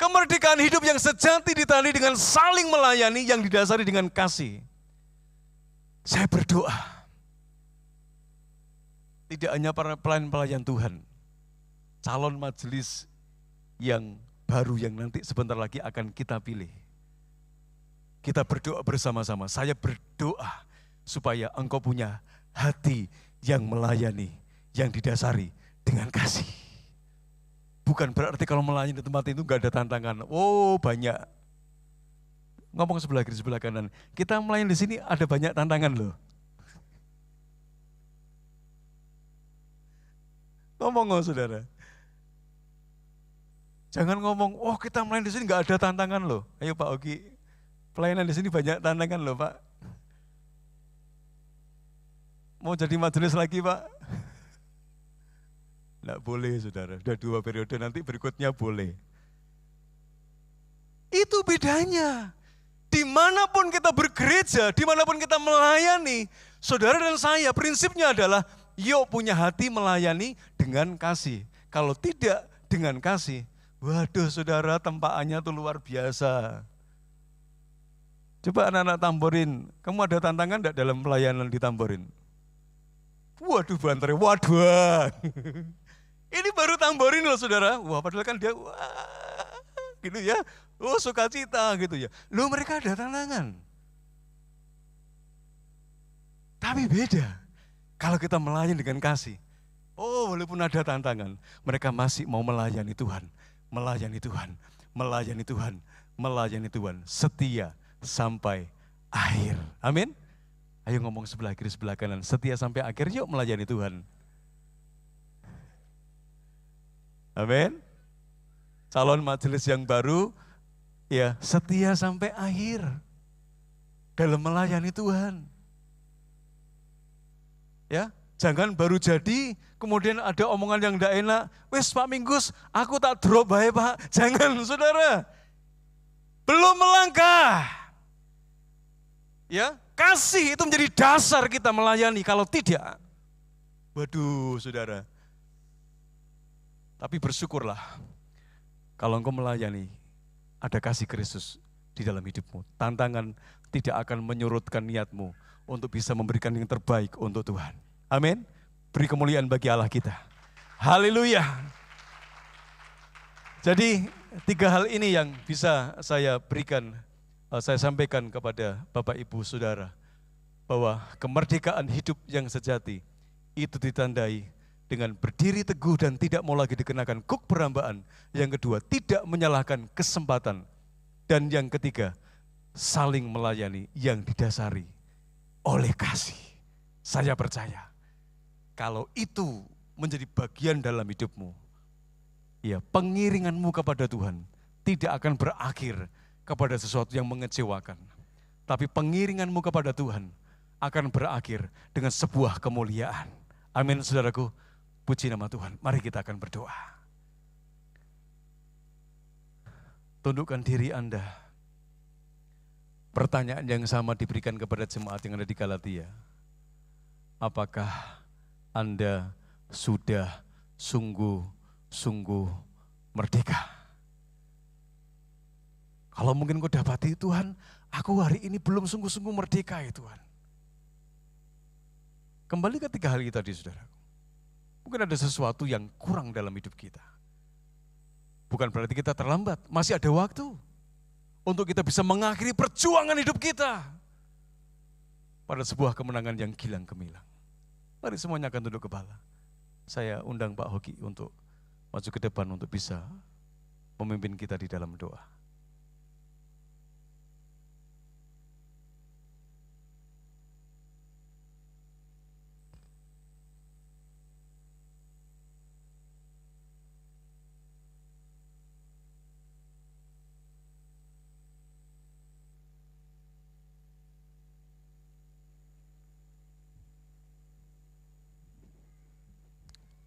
Kemerdekaan hidup yang sejati ditandai dengan saling melayani yang didasari dengan kasih. Saya berdoa, tidak hanya para pelayan-pelayan Tuhan, calon majelis yang baru yang nanti sebentar lagi akan kita pilih. Kita berdoa bersama-sama. Saya berdoa supaya engkau punya hati yang melayani, yang didasari dengan kasih. Bukan berarti kalau melayani di tempat itu enggak ada tantangan. Oh, banyak. Ngomong sebelah kiri, sebelah kanan. Kita melayani di sini ada banyak tantangan loh. Ngomong saudara. Jangan ngomong, oh kita melayani di sini enggak ada tantangan loh. Ayo Pak Ogi, pelayanan di sini banyak tantangan loh Pak. Mau jadi majelis lagi Pak? Tidak boleh saudara, sudah 2 periode, nanti berikutnya boleh. Itu bedanya. Dimanapun kita bergereja, dimanapun kita melayani, saudara dan saya prinsipnya adalah, yuk punya hati melayani dengan kasih. Kalau tidak dengan kasih, waduh saudara tempaannya tuh luar biasa. Coba anak-anak Tamborin, kamu ada tantangan enggak dalam pelayanan di Tamborin? Waduh bantere, waduh. Ini baru Tamborin loh saudara. Wah padahal kan dia, wah, gitu ya. Oh sukacita gitu ya. Loh mereka ada tantangan. Tapi beda. Kalau kita melayani dengan kasih. Oh walaupun ada tantangan, mereka masih mau melayani Tuhan. Melayani Tuhan, melayani Tuhan, melayani Tuhan. Setia sampai akhir. Amin. Ayo ngomong sebelah kiri sebelah kanan. Setia sampai akhir, yuk melayani Tuhan. Amin. Calon majelis yang baru, ya setia sampai akhir dalam melayani Tuhan. Ya, jangan baru jadi, kemudian ada omongan yang tidak enak. Wes Pak Minggus, aku tak drop bae Pak. Jangan saudara. Belum melangkah. Ya, kasih itu menjadi dasar kita melayani. Kalau tidak, waduh saudara. Tapi bersyukurlah kalau engkau melayani, ada kasih Kristus di dalam hidupmu. Tantangan tidak akan menyurutkan niatmu untuk bisa memberikan yang terbaik untuk Tuhan. Amin. Beri kemuliaan bagi Allah kita. Haleluya. Jadi 3 hal ini yang bisa saya berikan, saya sampaikan kepada Bapak Ibu Saudara. Bahwa kemerdekaan hidup yang sejati itu ditandai dengan berdiri teguh dan tidak mau lagi dikenakan kuk perhambaan. Yang kedua, tidak menyalahkan kesempatan. Dan yang ketiga, saling melayani yang didasari oleh kasih. Saya percaya. Kalau itu menjadi bagian dalam hidupmu, ya pengiringanmu kepada Tuhan tidak akan berakhir kepada sesuatu yang mengecewakan. Tapi pengiringanmu kepada Tuhan akan berakhir dengan sebuah kemuliaan. Amin saudaraku, puji nama Tuhan. Mari kita akan berdoa. Tundukkan diri Anda. Pertanyaan yang sama diberikan kepada jemaat yang ada di Galatia. Apakah Anda sudah sungguh-sungguh merdeka? Kalau mungkin kau dapati, Tuhan, aku hari ini belum sungguh-sungguh merdeka ya Tuhan. Kembali ke 3 hal itu tadi saudara. Mungkin ada sesuatu yang kurang dalam hidup kita. Bukan berarti kita terlambat, masih ada waktu untuk kita bisa mengakhiri perjuangan hidup kita pada sebuah kemenangan yang gilang gemilang. Mari semuanya akan tunduk kepala. Saya undang Pak Hoki untuk maju ke depan untuk bisa memimpin kita di dalam doa.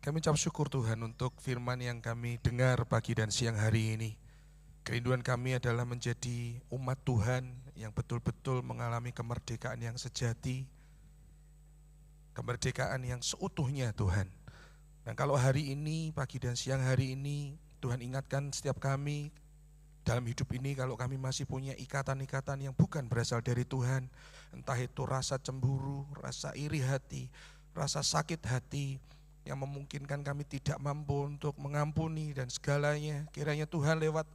Kami ucap syukur Tuhan untuk firman yang kami dengar pagi dan siang hari ini. Kerinduan kami adalah menjadi umat Tuhan yang betul-betul mengalami kemerdekaan yang sejati, kemerdekaan yang seutuhnya Tuhan. Dan kalau hari ini, pagi dan siang hari ini, Tuhan ingatkan setiap kami dalam hidup ini kalau kami masih punya ikatan-ikatan yang bukan berasal dari Tuhan, entah itu rasa cemburu, rasa iri hati, rasa sakit hati, yang memungkinkan kami tidak mampu untuk mengampuni dan segalanya. Kiranya Tuhan lewat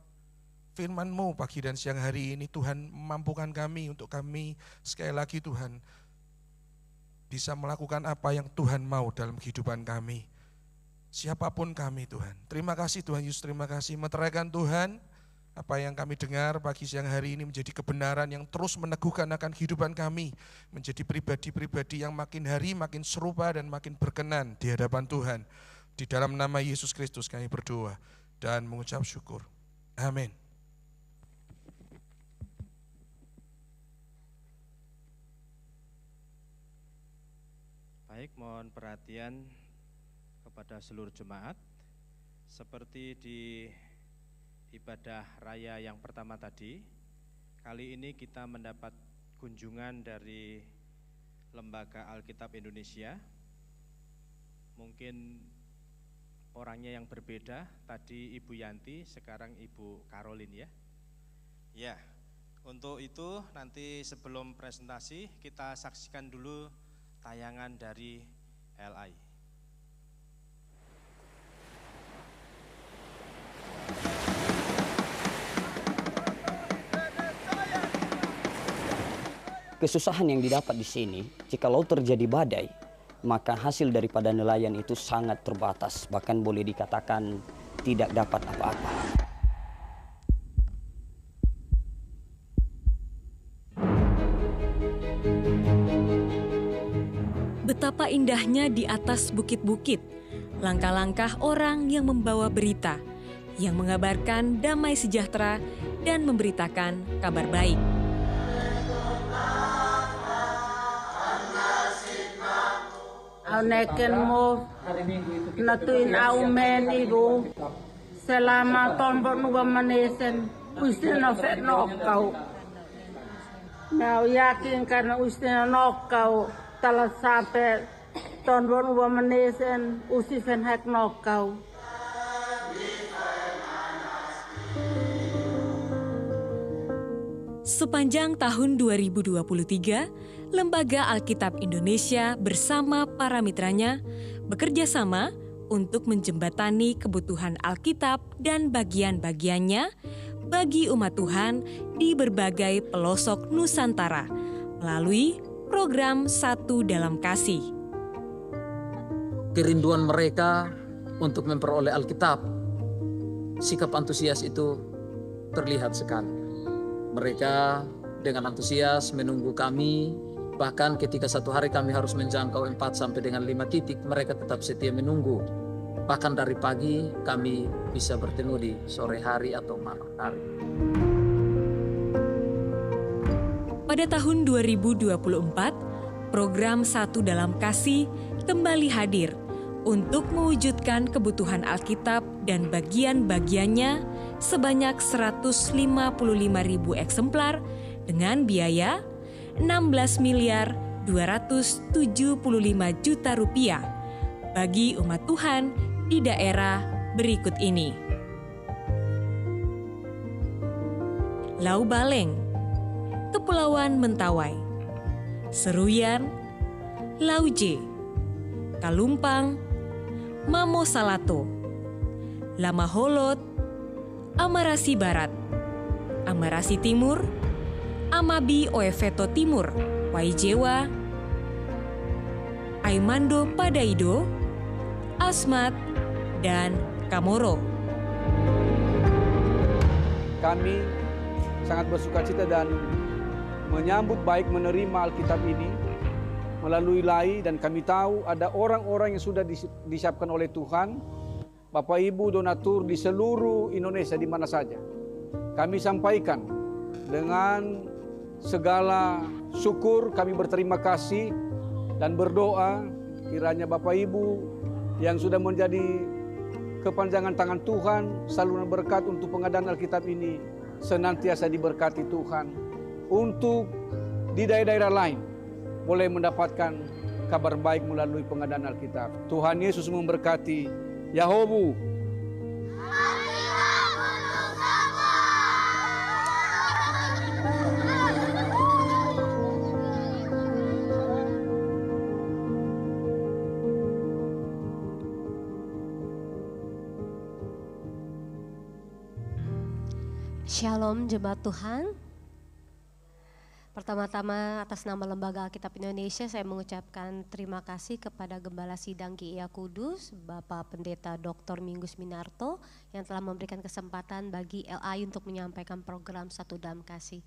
firman-Mu pagi dan siang hari ini, Tuhan memampukan kami untuk kami sekali lagi Tuhan bisa melakukan apa yang Tuhan mau dalam kehidupan kami. Siapapun kami Tuhan. Terima kasih Tuhan Yesus, terima kasih. Meteraikan Tuhan, apa yang kami dengar pagi siang hari ini menjadi kebenaran yang terus meneguhkan akan kehidupan kami. Menjadi pribadi-pribadi yang makin hari makin serupa dan makin berkenan di hadapan Tuhan. Di dalam nama Yesus Kristus kami berdoa dan mengucap syukur. Amin. Baik, mohon perhatian kepada seluruh jemaat. Seperti di ibadah raya yang pertama tadi, kali ini kita mendapat kunjungan dari Lembaga Alkitab Indonesia. Mungkin orangnya yang berbeda, tadi Ibu Yanti, sekarang Ibu Karolin ya. Ya, untuk itu nanti sebelum presentasi kita saksikan dulu tayangan dari LI. Kesusahan yang didapat di sini, jikalau terjadi badai, maka hasil daripada nelayan itu sangat terbatas, bahkan boleh dikatakan tidak dapat apa-apa. Betapa indahnya di atas bukit-bukit, langkah-langkah orang yang membawa berita, yang mengabarkan damai sejahtera dan memberitakan kabar baik. Neken mo natuin aumen ibu selama tombok nuwa manesen ustina fet nokau now yakin karena ustina nokau tala sampai tombok nuwa manesen usi fen hek nokau. Sepanjang tahun 2023, Lembaga Alkitab Indonesia bersama para mitranya bekerja sama untuk menjembatani kebutuhan Alkitab dan bagian-bagiannya bagi umat Tuhan di berbagai pelosok Nusantara melalui program Satu Dalam Kasih. Kerinduan mereka untuk memperoleh Alkitab, sikap antusias itu terlihat sekali. Mereka dengan antusias menunggu kami, bahkan ketika satu hari kami harus menjangkau 4 sampai dengan 5 titik, mereka tetap setia menunggu. Bahkan dari pagi kami bisa bertemu di sore hari atau malam hari. Pada tahun 2024, program Satu Dalam Kasih kembali hadir untuk mewujudkan kebutuhan Alkitab dan bagian-bagiannya sebanyak 155.000 eksemplar dengan biaya 16.275 juta rupiah bagi umat Tuhan di daerah berikut ini. Lau Baleng, Kepulauan Mentawai, Seruyan, Lauje, Kalumpang, Mamo Salato, Lamaholot, Amarasi Barat, Amarasi Timur, Amabi Oeveto Timur, Waijewa, Aimando Padaido, Asmat, dan Kamoro. Kami sangat bersukacita dan menyambut baik menerima Alkitab ini melalui LAI, dan kami tahu ada orang-orang yang sudah disiapkan oleh Tuhan, Bapak Ibu donatur di seluruh Indonesia di mana saja. Kami sampaikan dengan segala syukur, kami berterima kasih dan berdoa kiranya Bapak Ibu yang sudah menjadi kepanjangan tangan Tuhan, saluran berkat untuk pengadaan Alkitab ini senantiasa diberkati Tuhan. Untuk di daerah-daerah lain boleh mendapatkan kabar baik melalui pengadaan Alkitab. Tuhan Yesus memberkati. Yahobu. Shalom jemaat Tuhan. Pertama-tama atas nama Lembaga Alkitab Indonesia saya mengucapkan terima kasih kepada Gembala Sidang GIA Kudus, Bapak Pendeta Dr. Minggus Minarto yang telah memberikan kesempatan bagi LAI untuk menyampaikan program Satu Dalam Kasih.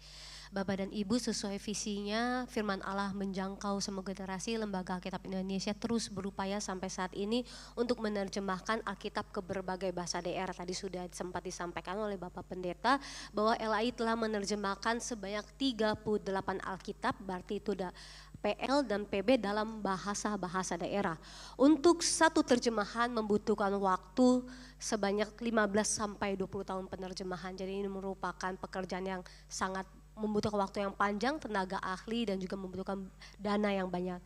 Bapak dan Ibu, sesuai visinya firman Allah menjangkau semua generasi, Lembaga Alkitab Indonesia terus berupaya sampai saat ini untuk menerjemahkan Alkitab ke berbagai bahasa daerah. Tadi sudah sempat disampaikan oleh Bapak Pendeta bahwa LAI telah menerjemahkan sebanyak 38 Alkitab, berarti itu udah PL dan PB dalam bahasa-bahasa daerah. Untuk satu terjemahan membutuhkan waktu sebanyak 15 sampai 20 tahun penerjemahan. Jadi ini merupakan pekerjaan yang sangat membutuhkan waktu yang panjang, tenaga ahli, dan juga membutuhkan dana yang banyak.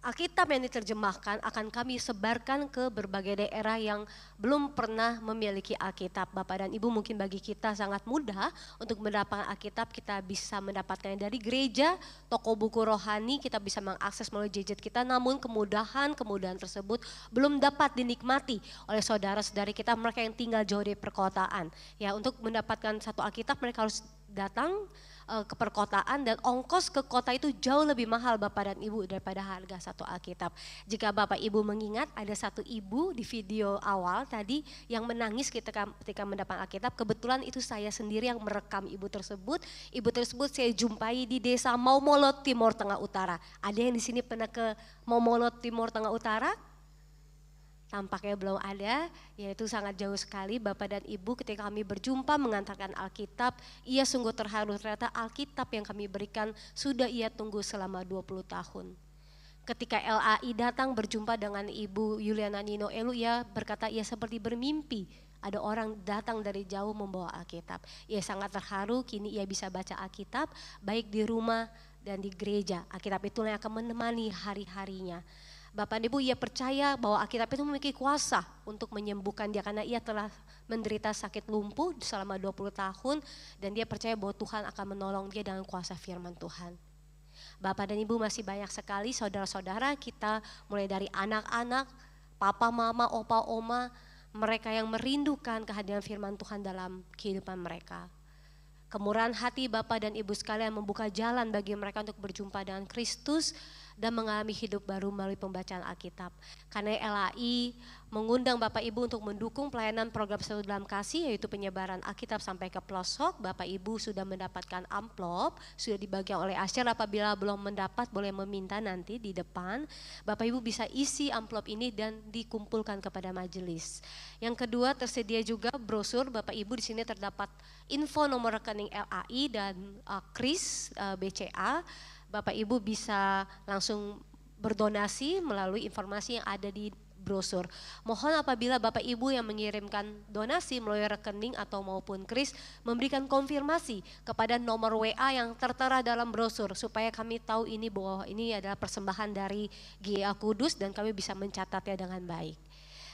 Alkitab yang diterjemahkan akan kami sebarkan ke berbagai daerah yang belum pernah memiliki Alkitab. Bapak dan Ibu, mungkin bagi kita sangat mudah untuk mendapatkan Alkitab. Kita bisa mendapatkannya dari gereja, toko buku rohani, kita bisa mengakses melalui gadget kita. Namun kemudahan tersebut belum dapat dinikmati oleh saudara-saudari kita, mereka yang tinggal jauh dari perkotaan. Ya, untuk mendapatkan satu Alkitab mereka harus datang ke perkotaan, dan ongkos ke kota itu jauh lebih mahal Bapak dan Ibu daripada harga satu Alkitab. Jika Bapak Ibu mengingat, ada satu ibu di video awal tadi yang menangis ketika mendapat Alkitab. Kebetulan itu saya sendiri yang merekam ibu tersebut. Ibu tersebut saya jumpai di desa Maumolot, Timur Tengah Utara. Ada yang di sini pernah ke Maumolot, Timur Tengah Utara? Tampaknya belum ada, yaitu sangat jauh sekali. Bapak dan Ibu, ketika kami berjumpa mengantarkan Alkitab, ia sungguh terharu. Ternyata Alkitab yang kami berikan sudah ia tunggu selama 20 tahun. Ketika LAI datang berjumpa dengan Ibu Yuliana Nino Elu, ia berkata ia seperti bermimpi. Ada orang datang dari jauh membawa Alkitab. Ia sangat terharu, kini ia bisa baca Alkitab baik di rumah dan di gereja. Alkitab itulah yang akan menemani hari-harinya. Bapak dan Ibu, ia percaya bahwa Alkitab itu memiliki kuasa untuk menyembuhkan dia karena ia telah menderita sakit lumpuh selama 20 tahun dan dia percaya bahwa Tuhan akan menolong dia dengan kuasa firman Tuhan. Bapak dan Ibu, masih banyak sekali saudara-saudara kita, mulai dari anak-anak, papa, mama, opa, oma, mereka yang merindukan kehadiran firman Tuhan dalam kehidupan mereka. Kemurahan hati Bapak dan Ibu sekalian membuka jalan bagi mereka untuk berjumpa dengan Kristus dan mengalami hidup baru melalui pembacaan Alkitab. Karena LAI mengundang Bapak Ibu untuk mendukung pelayanan program Satu Dalam Kasih, yaitu penyebaran Alkitab sampai ke pelosok. Bapak Ibu sudah mendapatkan amplop, sudah dibagikan oleh Asher. Apabila belum mendapat, boleh meminta nanti di depan. Bapak Ibu bisa isi amplop ini dan dikumpulkan kepada majelis. Yang kedua, tersedia juga brosur. Bapak Ibu, di sini terdapat info nomor rekening LAI dan KRIS BCA. Bapak Ibu bisa langsung berdonasi melalui informasi yang ada di brosur. Mohon apabila Bapak Ibu yang mengirimkan donasi melalui rekening atau maupun KRIS memberikan konfirmasi kepada nomor WA yang tertera dalam brosur supaya kami tahu ini bahwa ini adalah persembahan dari GIA Kudus dan kami bisa mencatatnya dengan baik.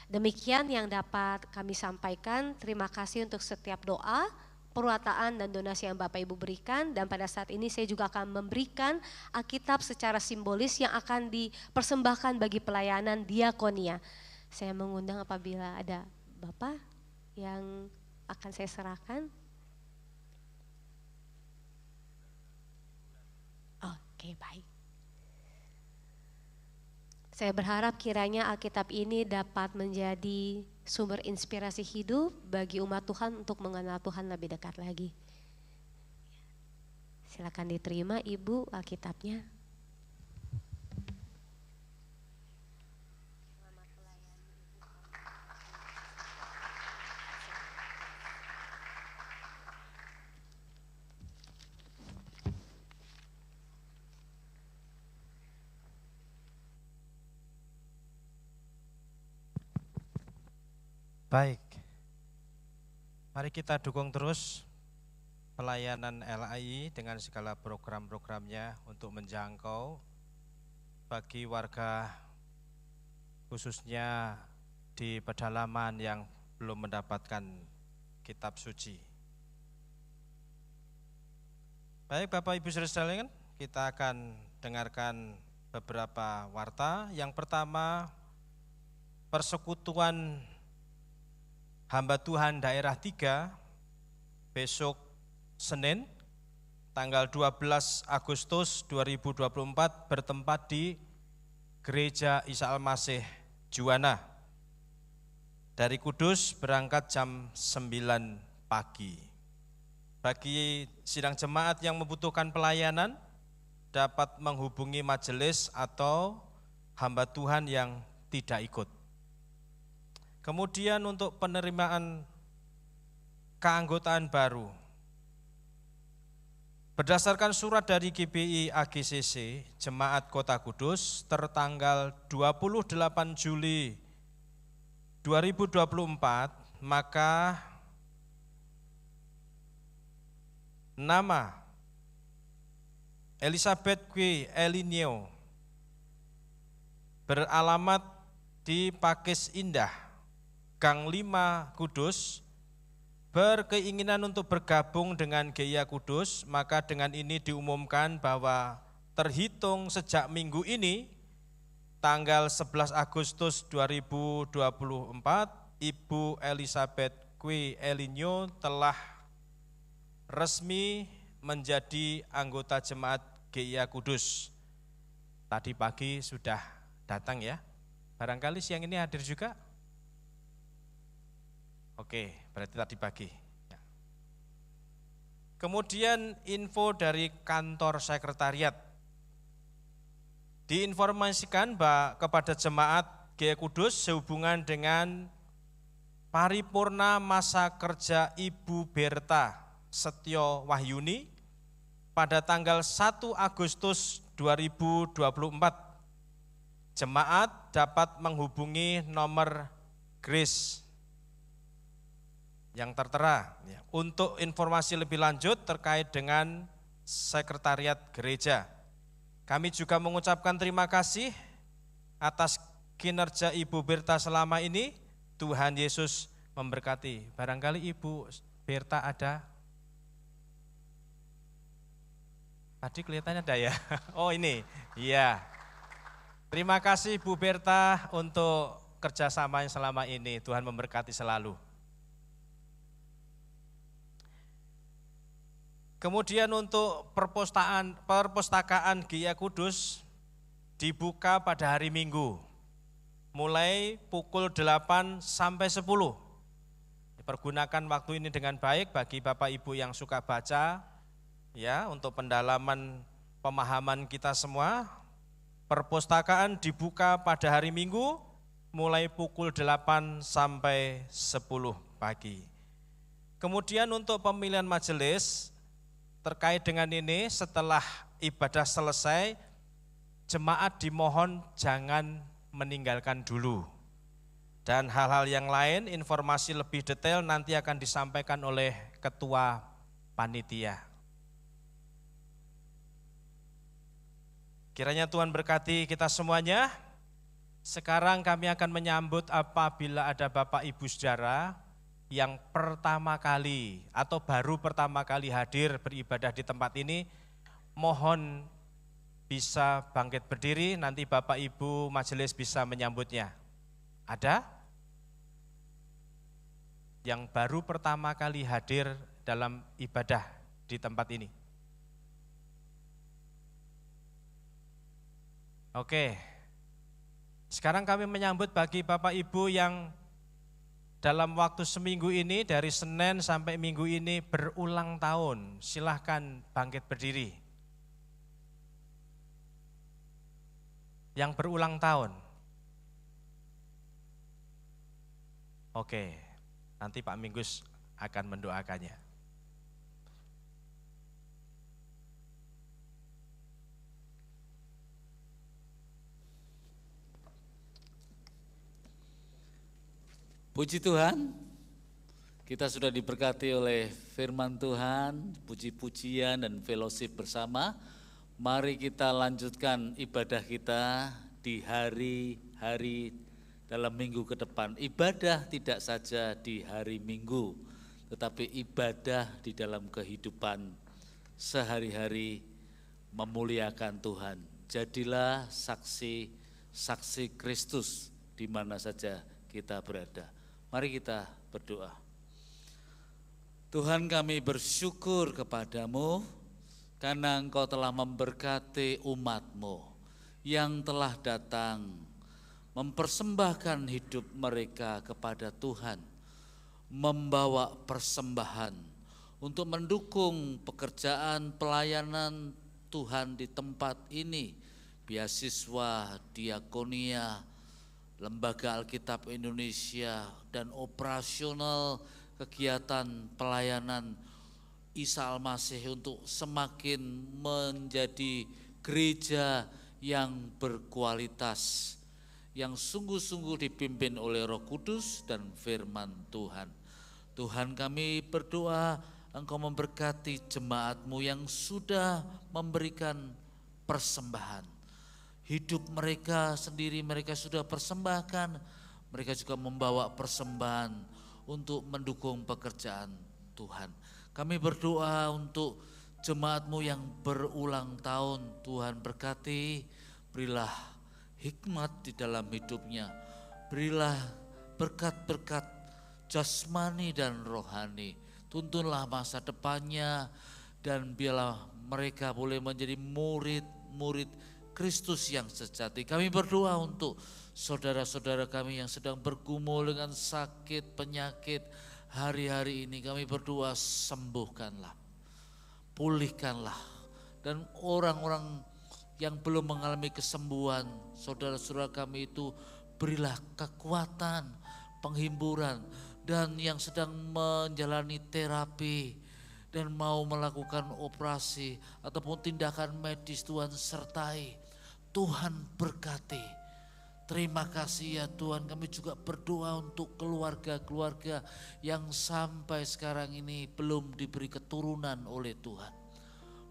Demikian yang dapat kami sampaikan. Terima kasih untuk setiap doa, perwataan dan donasi yang Bapak Ibu berikan, dan pada saat ini saya juga akan memberikan Alkitab secara simbolis yang akan dipersembahkan bagi pelayanan diakonia. Saya mengundang apabila ada Bapak yang akan saya serahkan. Oke, baik. Saya berharap kiranya Alkitab ini dapat menjadi sumber inspirasi hidup bagi umat Tuhan untuk mengenal Tuhan lebih dekat lagi. Silakan diterima Ibu Alkitabnya. Baik, mari kita dukung terus pelayanan LAI dengan segala program-programnya untuk menjangkau bagi warga khususnya di pedalaman yang belum mendapatkan kitab suci. Baik Bapak Ibu Saudara sekalian, kita akan dengarkan beberapa warta. Yang pertama, persekutuan Hamba Tuhan Daerah 3 besok Senin tanggal 12 Agustus 2024 bertempat di Gereja Isa Al-Masih Juwana. Dari Kudus berangkat jam 9 pagi. Bagi sidang jemaat yang membutuhkan pelayanan dapat menghubungi majelis atau hamba Tuhan yang tidak ikut. Kemudian untuk penerimaan keanggotaan baru, berdasarkan surat dari GBI AGCC Jemaat Kota Kudus tertanggal 28 Juli 2024, maka nama Elizabeth Kwi Elinio beralamat di Pakis Indah, Gang 5 Kudus, berkeinginan untuk bergabung dengan GIA Kudus, maka dengan ini diumumkan bahwa terhitung sejak minggu ini, tanggal 11 Agustus 2024, Ibu Elizabeth Kwi Elinio telah resmi menjadi anggota jemaat GIA Kudus. Tadi pagi sudah datang ya, barangkali siang ini hadir juga? Oke, berarti tadi pagi. Kemudian info dari kantor sekretariat. Diinformasikan kepada jemaat GIA Kudus sehubungan dengan paripurna masa kerja Ibu Berta Setyo Wahyuni pada tanggal 1 Agustus 2024. Jemaat dapat menghubungi nomor Grace yang tertera untuk informasi lebih lanjut terkait dengan sekretariat gereja. Kami juga mengucapkan terima kasih atas kinerja Ibu Berta selama ini. Tuhan Yesus memberkati. Barangkali Ibu Berta ada? Tadi kelihatannya ada ya. Oh ini, iya. Terima kasih Bu Berta untuk kerjasama yang selama ini. Tuhan memberkati selalu. Kemudian untuk perpustakaan GIA Kudus dibuka pada hari Minggu, mulai pukul 8 sampai 10. Pergunakan waktu ini dengan baik bagi Bapak Ibu yang suka baca, ya, untuk pendalaman pemahaman kita semua. Perpustakaan dibuka pada hari Minggu, mulai pukul 8 sampai 10 pagi. Kemudian untuk pemilihan majelis, terkait dengan ini, setelah ibadah selesai, jemaat dimohon jangan meninggalkan dulu. Dan hal-hal yang lain, informasi lebih detail nanti akan disampaikan oleh Ketua Panitia. Kiranya Tuhan berkati kita semuanya. Sekarang kami akan menyambut apabila ada Bapak Ibu Saudara yang pertama kali atau baru pertama kali hadir beribadah di tempat ini, mohon bisa bangkit berdiri, nanti Bapak Ibu majelis bisa menyambutnya. Ada? Yang baru pertama kali hadir dalam ibadah di tempat ini. Oke, sekarang kami menyambut bagi Bapak Ibu yang dalam waktu seminggu ini, dari Senin sampai Minggu ini berulang tahun, silahkan bangkit berdiri. Yang berulang tahun. Oke, nanti Pak Minggus akan mendoakannya. Puji Tuhan, kita sudah diberkati oleh firman Tuhan, puji-pujian dan fellowship bersama. Mari kita lanjutkan ibadah kita di hari-hari dalam minggu ke depan. Ibadah tidak saja di hari Minggu, tetapi ibadah di dalam kehidupan sehari-hari memuliakan Tuhan. Jadilah saksi Kristus di mana saja kita berada. Mari kita berdoa. Tuhan, kami bersyukur kepadamu karena Engkau telah memberkati umat-Mu yang telah datang mempersembahkan hidup mereka kepada Tuhan, membawa persembahan untuk mendukung pekerjaan pelayanan Tuhan di tempat ini, beasiswa, diakonia, Lembaga Alkitab Indonesia, dan operasional kegiatan pelayanan Isa Al-Masih untuk semakin menjadi gereja yang berkualitas, yang sungguh-sungguh dipimpin oleh Roh Kudus dan firman Tuhan. Tuhan, kami berdoa Engkau memberkati jemaat-Mu yang sudah memberikan persembahan. Hidup mereka sendiri mereka sudah persembahkan, mereka juga membawa persembahan untuk mendukung pekerjaan Tuhan. Kami berdoa untuk jemaat-Mu yang berulang tahun, Tuhan berkati, berilah hikmat di dalam hidupnya, berilah berkat-berkat jasmani dan rohani, tuntunlah masa depannya, dan biarlah mereka boleh menjadi murid-murid Kristus yang sejati. Kami berdoa untuk saudara-saudara kami yang sedang bergumul dengan sakit, penyakit hari-hari ini. Kami berdoa sembuhkanlah, pulihkanlah, dan orang-orang yang belum mengalami kesembuhan, saudara-saudara kami itu berilah kekuatan, penghiburan, dan yang sedang menjalani terapi dan mau melakukan operasi ataupun tindakan medis, Tuhan sertai, Tuhan berkati. Terima kasih ya Tuhan, kami juga berdoa untuk keluarga-keluarga yang sampai sekarang ini belum diberi keturunan oleh Tuhan.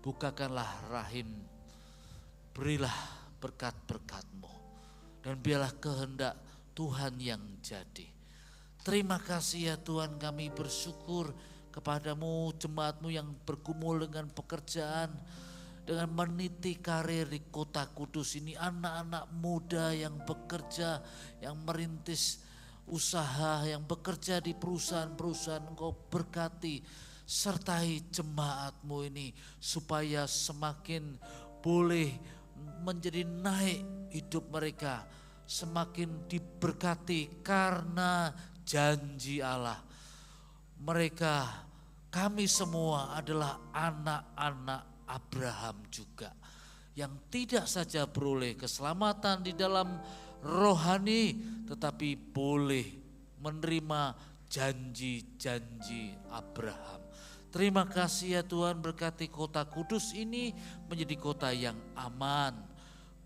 Bukakanlah rahim, berilah berkat-berkat-Mu, dan biarlah kehendak Tuhan yang jadi. Terima kasih ya Tuhan, kami bersyukur kepadamu, jemaat-Mu yang bergumul dengan pekerjaan, dengan meniti karir di Kota Kudus ini, anak-anak muda yang bekerja, yang merintis usaha, yang bekerja di perusahaan-perusahaan, Engkau berkati, sertai jemaat-Mu ini supaya semakin boleh menjadi naik hidup mereka, semakin diberkati karena janji Allah. Mereka, kami semua adalah anak-anak Abraham juga, yang tidak saja beroleh keselamatan di dalam rohani, tetapi boleh menerima janji-janji Abraham. Terima kasih ya Tuhan, berkati Kota Kudus ini menjadi kota yang aman,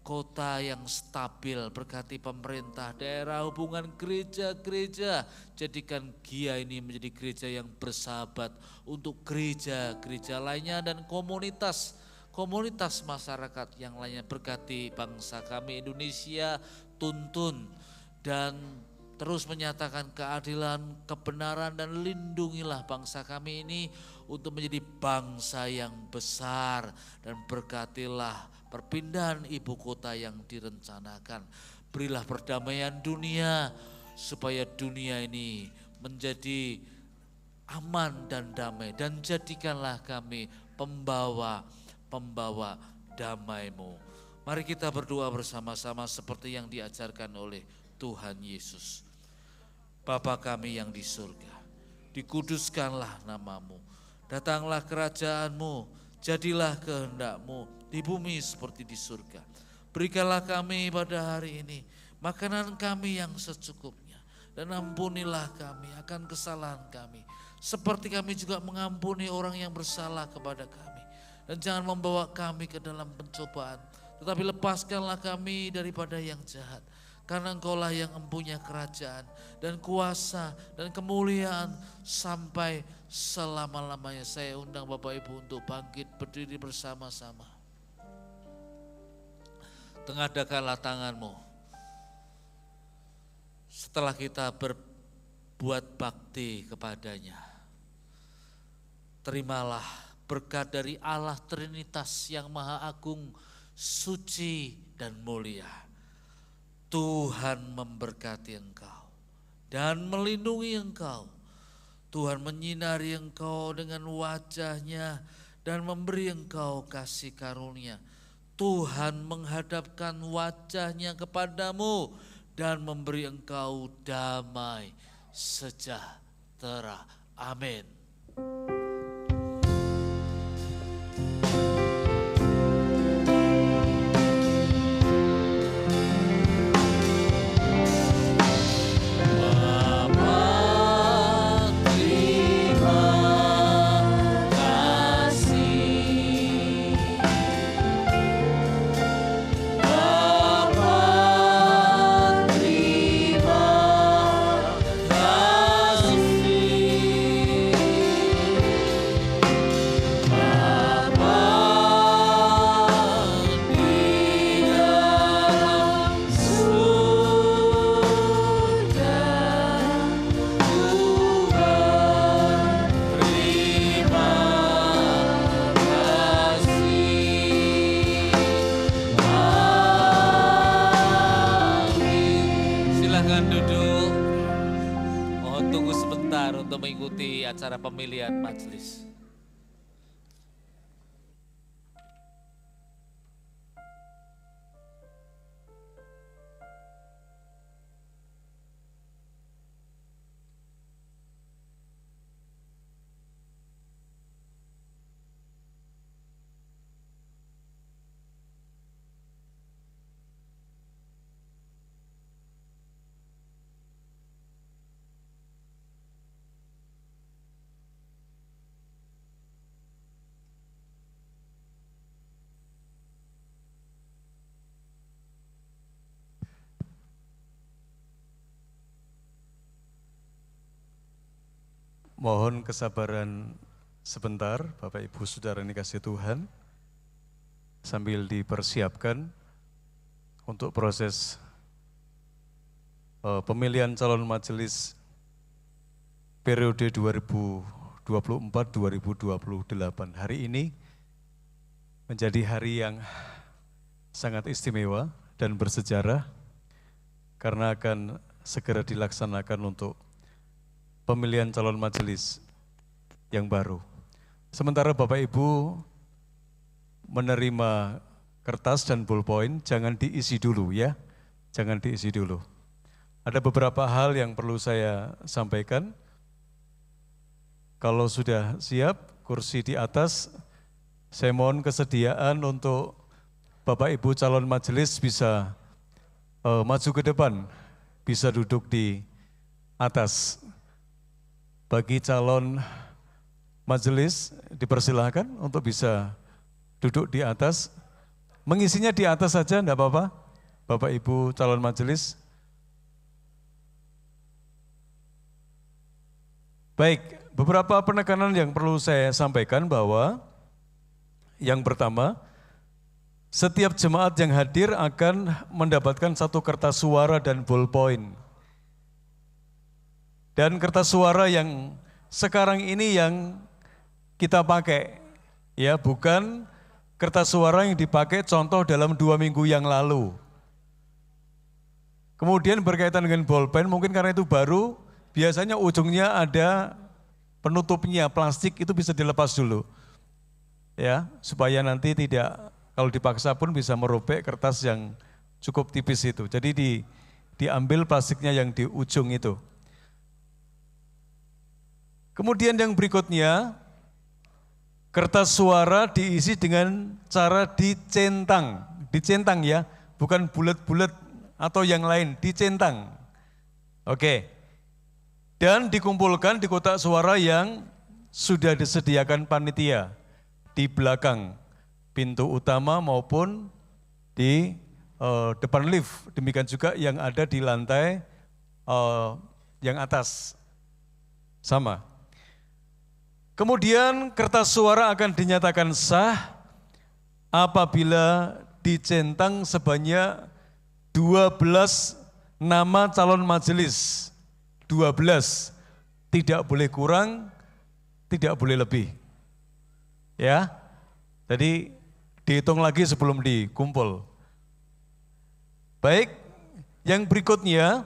kota yang stabil. Berkati pemerintah daerah, hubungan gereja-gereja, jadikan GIA ini menjadi gereja yang bersahabat untuk gereja-gereja lainnya dan komunitas masyarakat yang lainnya. Berkati bangsa kami Indonesia, tuntun dan terus menyatakan keadilan, kebenaran, dan lindungilah bangsa kami ini untuk menjadi bangsa yang besar, dan berkatilah perpindahan ibu kota yang direncanakan. Berilah perdamaian dunia supaya dunia ini menjadi aman dan damai, dan jadikanlah kami pembawa damai-Mu. Mari kita berdoa bersama-sama seperti yang diajarkan oleh Tuhan Yesus. Bapa kami yang di surga, dikuduskanlah nama-Mu, datanglah kerajaan-Mu, jadilah kehendak-Mu di bumi seperti di surga. Berikanlah kami pada hari ini makanan kami yang secukupnya, dan ampunilah kami akan kesalahan kami, seperti kami juga mengampuni orang yang bersalah kepada kami. Dan jangan membawa kami ke dalam pencobaan, tetapi lepaskanlah kami daripada yang jahat. Karena Engkaulah yang mempunyai kerajaan dan kuasa dan kemuliaan sampai selama-lamanya. Saya undang Bapak Ibu untuk bangkit berdiri bersama-sama. Tengadahkanlah tanganmu. Setelah kita berbuat bakti kepadanya, terimalah berkat dari Allah Trinitas yang Maha Agung, suci dan mulia. Tuhan memberkati engkau dan melindungi engkau. Tuhan menyinari engkau dengan wajah-Nya dan memberi engkau kasih karunia. Tuhan menghadapkan wajah-Nya kepadamu dan memberi engkau damai sejahtera. Amin. Mengikuti acara pemilihan majelis. Mohon kesabaran sebentar, Bapak Ibu Saudara yang dikasihi Tuhan, sambil dipersiapkan untuk proses pemilihan calon majelis periode 2024-2028. Hari ini menjadi hari yang sangat istimewa dan bersejarah karena akan segera dilaksanakan untuk pemilihan calon majelis yang baru. Sementara Bapak Ibu menerima kertas dan ballpoint, jangan diisi dulu ya, jangan diisi dulu. Ada beberapa hal yang perlu saya sampaikan. Kalau sudah siap, kursi di atas, saya mohon kesediaan untuk Bapak Ibu calon majelis bisa maju ke depan, bisa duduk di atas. Bagi calon majelis dipersilahkan untuk bisa duduk di atas. Mengisinya di atas saja, enggak apa-apa, Bapak Ibu calon majelis. Baik, beberapa penekanan yang perlu saya sampaikan bahwa yang pertama, setiap jemaat yang hadir akan mendapatkan satu kertas suara dan ballpoint. Dan kertas suara yang sekarang ini yang kita pakai, ya bukan kertas suara yang dipakai contoh dalam 2 minggu yang lalu. Kemudian berkaitan dengan ballpen, mungkin karena itu baru, biasanya ujungnya ada penutupnya, plastik itu bisa dilepas dulu. Ya, supaya nanti tidak, kalau dipaksa pun bisa merobek kertas yang cukup tipis itu. Jadi diambil plastiknya yang di ujung itu. Kemudian yang berikutnya, kertas suara diisi dengan cara dicentang. Dicentang ya, bukan bulat-bulat atau yang lain, dicentang. Oke. Dan dikumpulkan di kotak suara yang sudah disediakan panitia di belakang pintu utama maupun di depan lift. Demikian juga yang ada di lantai yang atas. Sama. Kemudian kertas suara akan dinyatakan sah apabila dicentang sebanyak 12 nama calon majelis. 12, tidak boleh kurang, tidak boleh lebih. Ya, jadi dihitung lagi sebelum dikumpul. Baik, yang berikutnya,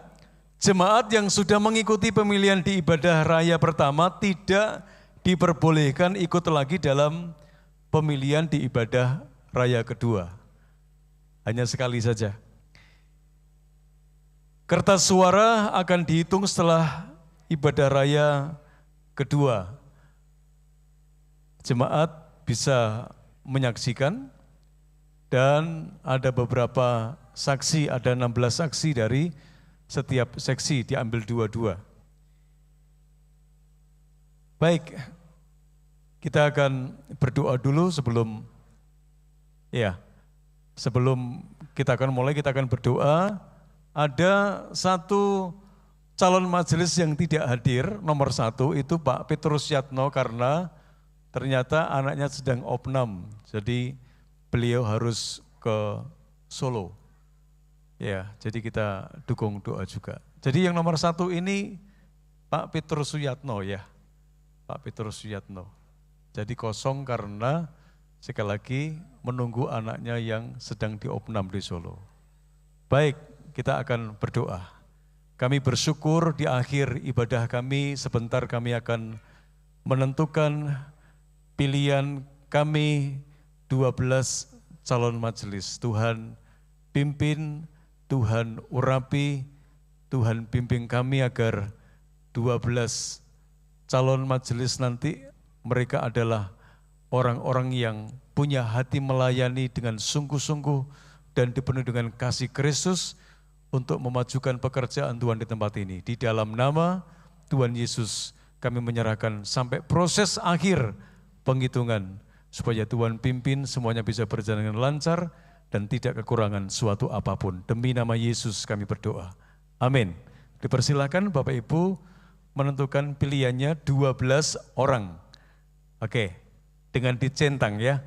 jemaat yang sudah mengikuti pemilihan di ibadah raya pertama tidak diperbolehkan ikut lagi dalam pemilihan di ibadah raya kedua. Hanya sekali saja. Kertas suara akan dihitung setelah ibadah raya kedua. Jemaat bisa menyaksikan dan ada beberapa saksi, ada 16 saksi dari setiap seksi diambil 2-2. Baik, kita akan berdoa dulu sebelum kita akan mulai, kita akan berdoa. Ada satu calon majelis yang tidak hadir, nomor 1 itu Pak Petrus Yatno karena ternyata anaknya sedang opnam, jadi beliau harus ke Solo. Ya, jadi kita dukung doa juga. Jadi yang nomor 1 ini Pak Petrus Suyatno ya, Pak Petrus Suyatno. Jadi kosong karena sekali lagi menunggu anaknya yang sedang diopnam di Solo. Baik, kita akan berdoa. Kami bersyukur di akhir ibadah kami, sebentar kami akan menentukan pilihan kami 12 calon majelis. Tuhan pimpin, Tuhan urapi, Tuhan bimbing kami agar 12 calon majelis nanti mereka adalah orang-orang yang punya hati melayani dengan sungguh-sungguh dan dipenuhi dengan kasih Kristus untuk memajukan pekerjaan Tuhan di tempat ini. Di dalam nama Tuhan Yesus kami menyerahkan sampai proses akhir penghitungan supaya Tuhan pimpin semuanya bisa berjalan dengan lancar dan tidak kekurangan suatu apapun. Demi nama Yesus kami berdoa. Amin. Dipersilakan Bapak Ibu menentukan pilihannya 12 orang. Oke, dengan dicentang ya.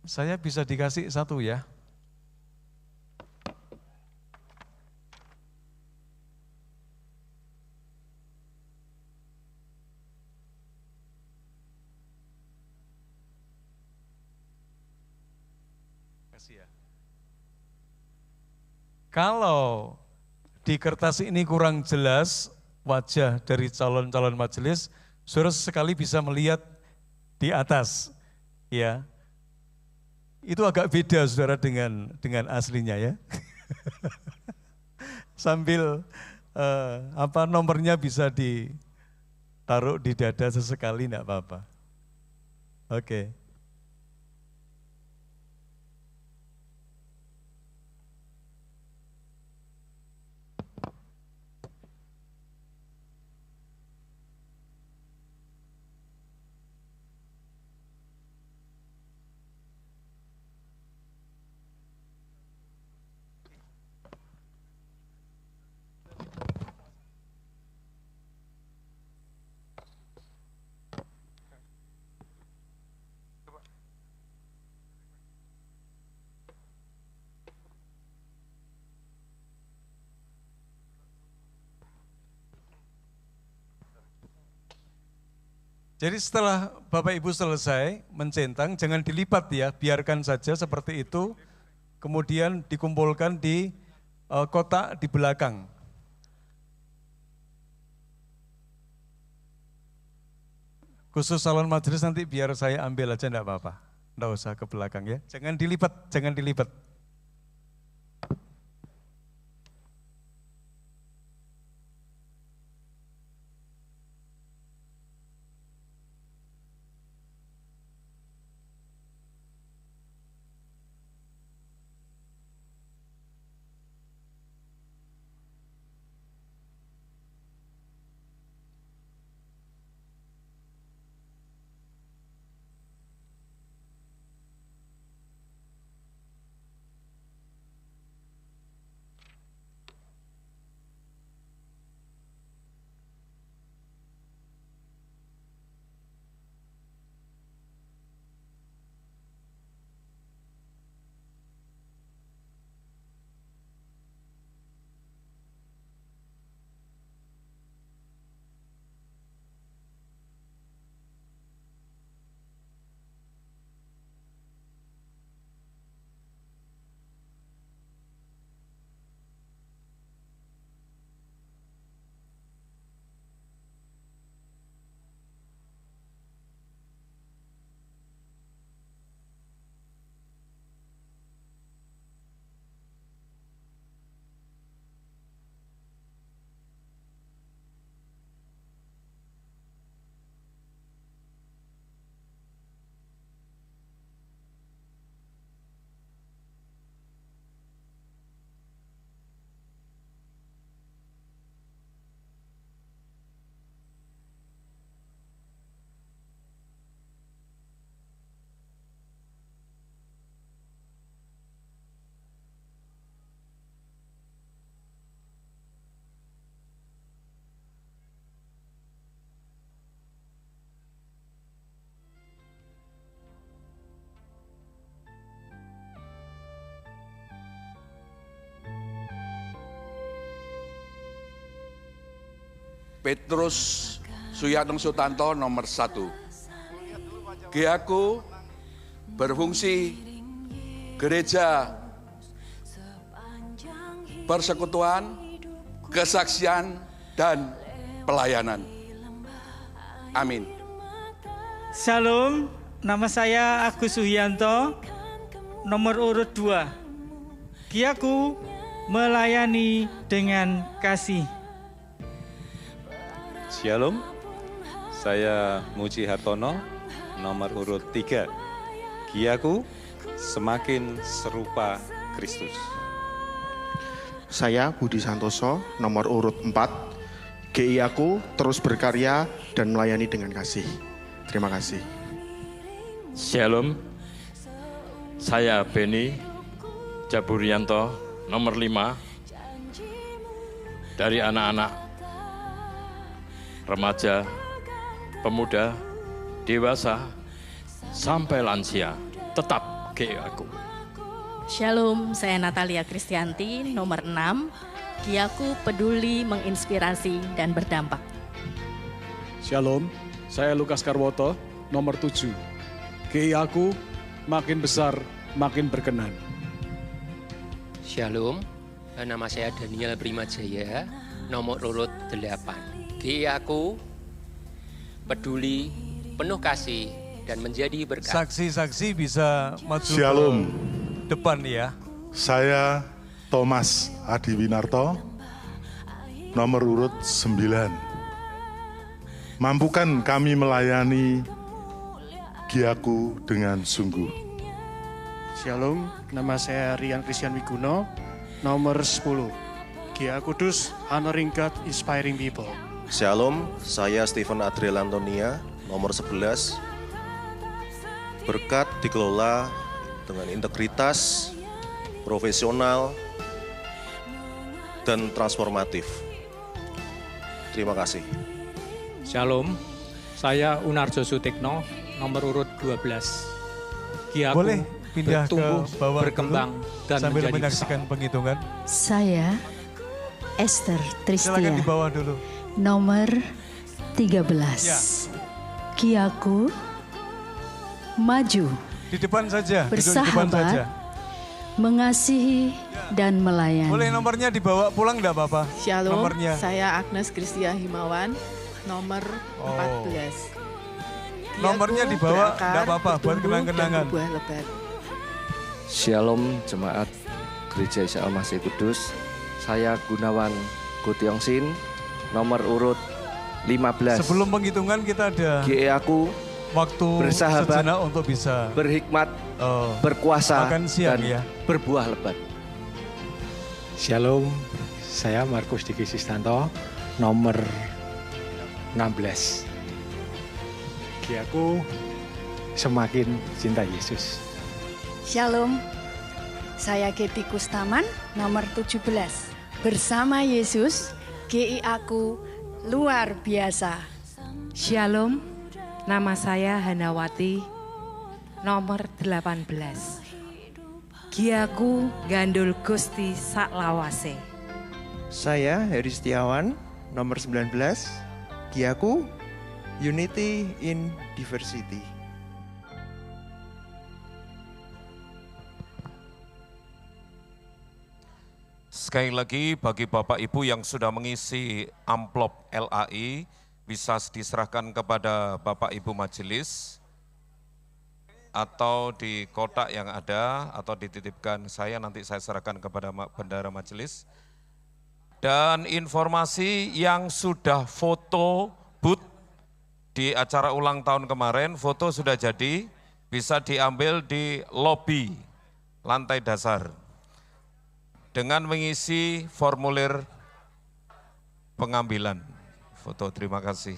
Saya bisa dikasih 1 ya. kasih ya. Kalau di kertas ini kurang jelas wajah dari calon-calon majelis, saudara sekali bisa melihat di atas, ya. Itu agak beda saudara dengan aslinya ya. Sambil nomornya bisa ditaruh di dada sesekali, enggak apa-apa. Oke. Jadi setelah Bapak Ibu selesai mencentang, jangan dilipat ya, biarkan saja seperti itu, kemudian dikumpulkan di kotak di belakang. Khusus salon majelis nanti biar saya ambil aja, enggak apa-apa, enggak usah ke belakang ya, jangan dilipat, jangan dilipat. Petrus Suyatno Sutanto nomor 1. GIAKU berfungsi gereja persekutuan, kesaksian, dan pelayanan. Amin. Shalom, nama saya Agus Suhianto, nomor urut 2. GIAKU melayani dengan kasih. Shalom, saya Muji Hartono, nomor urut 3. GIAKU semakin serupa Kristus. Saya Budi Santoso, nomor urut 4. GIAKU terus berkarya dan melayani dengan kasih. Terima kasih. Shalom, saya Beni Jaburianto, nomor 5. Dari anak-anak, remaja, pemuda, dewasa, sampai lansia, tetap GIAKU. Shalom, saya Natalia Kristianti, nomor 6. GIAKU peduli, menginspirasi, dan berdampak. Shalom, saya Lukas Karwoto, nomor 7. GIAKU makin besar, makin berkenan. Shalom, nama saya Daniel Primajaya, nomor urut 8. GI aku peduli, penuh kasih, dan menjadi berkat. Saksi-saksi bisa maju Shalom. ke depan ya. Saya Thomas Adiwinarto, nomor urut 9. Mampukan kami melayani Giaku dengan sungguh. Shalom, nama saya Rian Christian Wiguno, nomor 10. GA Kudus, Honoring God, Inspiring People. Shalom, saya Stephen Adriel Antonia, nomor 11. Berkat dikelola dengan integritas, profesional, dan transformatif. Terima kasih. Shalom, saya Unarjo Sutikno, nomor urut 12. Giaku Boleh pindah ke bawah berkembang dulu, dan sambil menjadi menyaksikan penghitungan. Saya Esther Tristia. Silakan di bawah dulu. Nomor 13. Ya. Giaku maju. Di depan saja, duduk di depan Bersahabat, saja. mengasihi dan melayani. Boleh nomornya dibawa pulang enggak apa-apa? Shalom, Nomornya. saya Agnes Kristia Himawan, nomor 14. Nomornya dibawa enggak apa-apa buat kenang-kenangan. Shalom Jemaat Gereja Isa Al-Masih Kudus. Saya Gunawan Gotiongsin, nomor urut 15. Sebelum penghitungan kita ada GE aku waktu bersahabat sejenak untuk bisa berhikmat, berkuasa, makan siang dan ya. berbuah lebat. Shalom, saya Markus Diki Sistanto, nomor 16. Giaku semakin cinta Yesus. Shalom, saya Geti Kustaman, nomor 17. Bersama Yesus, GI aku luar biasa. Shalom, nama saya Hanawati, nomor 18. Giaku gandul Gusti saklawase. Saya Heri Setiawan, nomor 19. Giaku Unity in Diversity. Sekali lagi bagi Bapak Ibu yang sudah mengisi amplop LAI bisa diserahkan kepada Bapak Ibu Majelis atau di kotak yang ada atau dititipkan saya, nanti saya serahkan kepada bendara majelis. Dan informasi yang sudah foto booth di acara ulang tahun kemarin, foto sudah jadi, bisa diambil di lobi lantai dasar dengan mengisi formulir pengambilan foto. Terima kasih.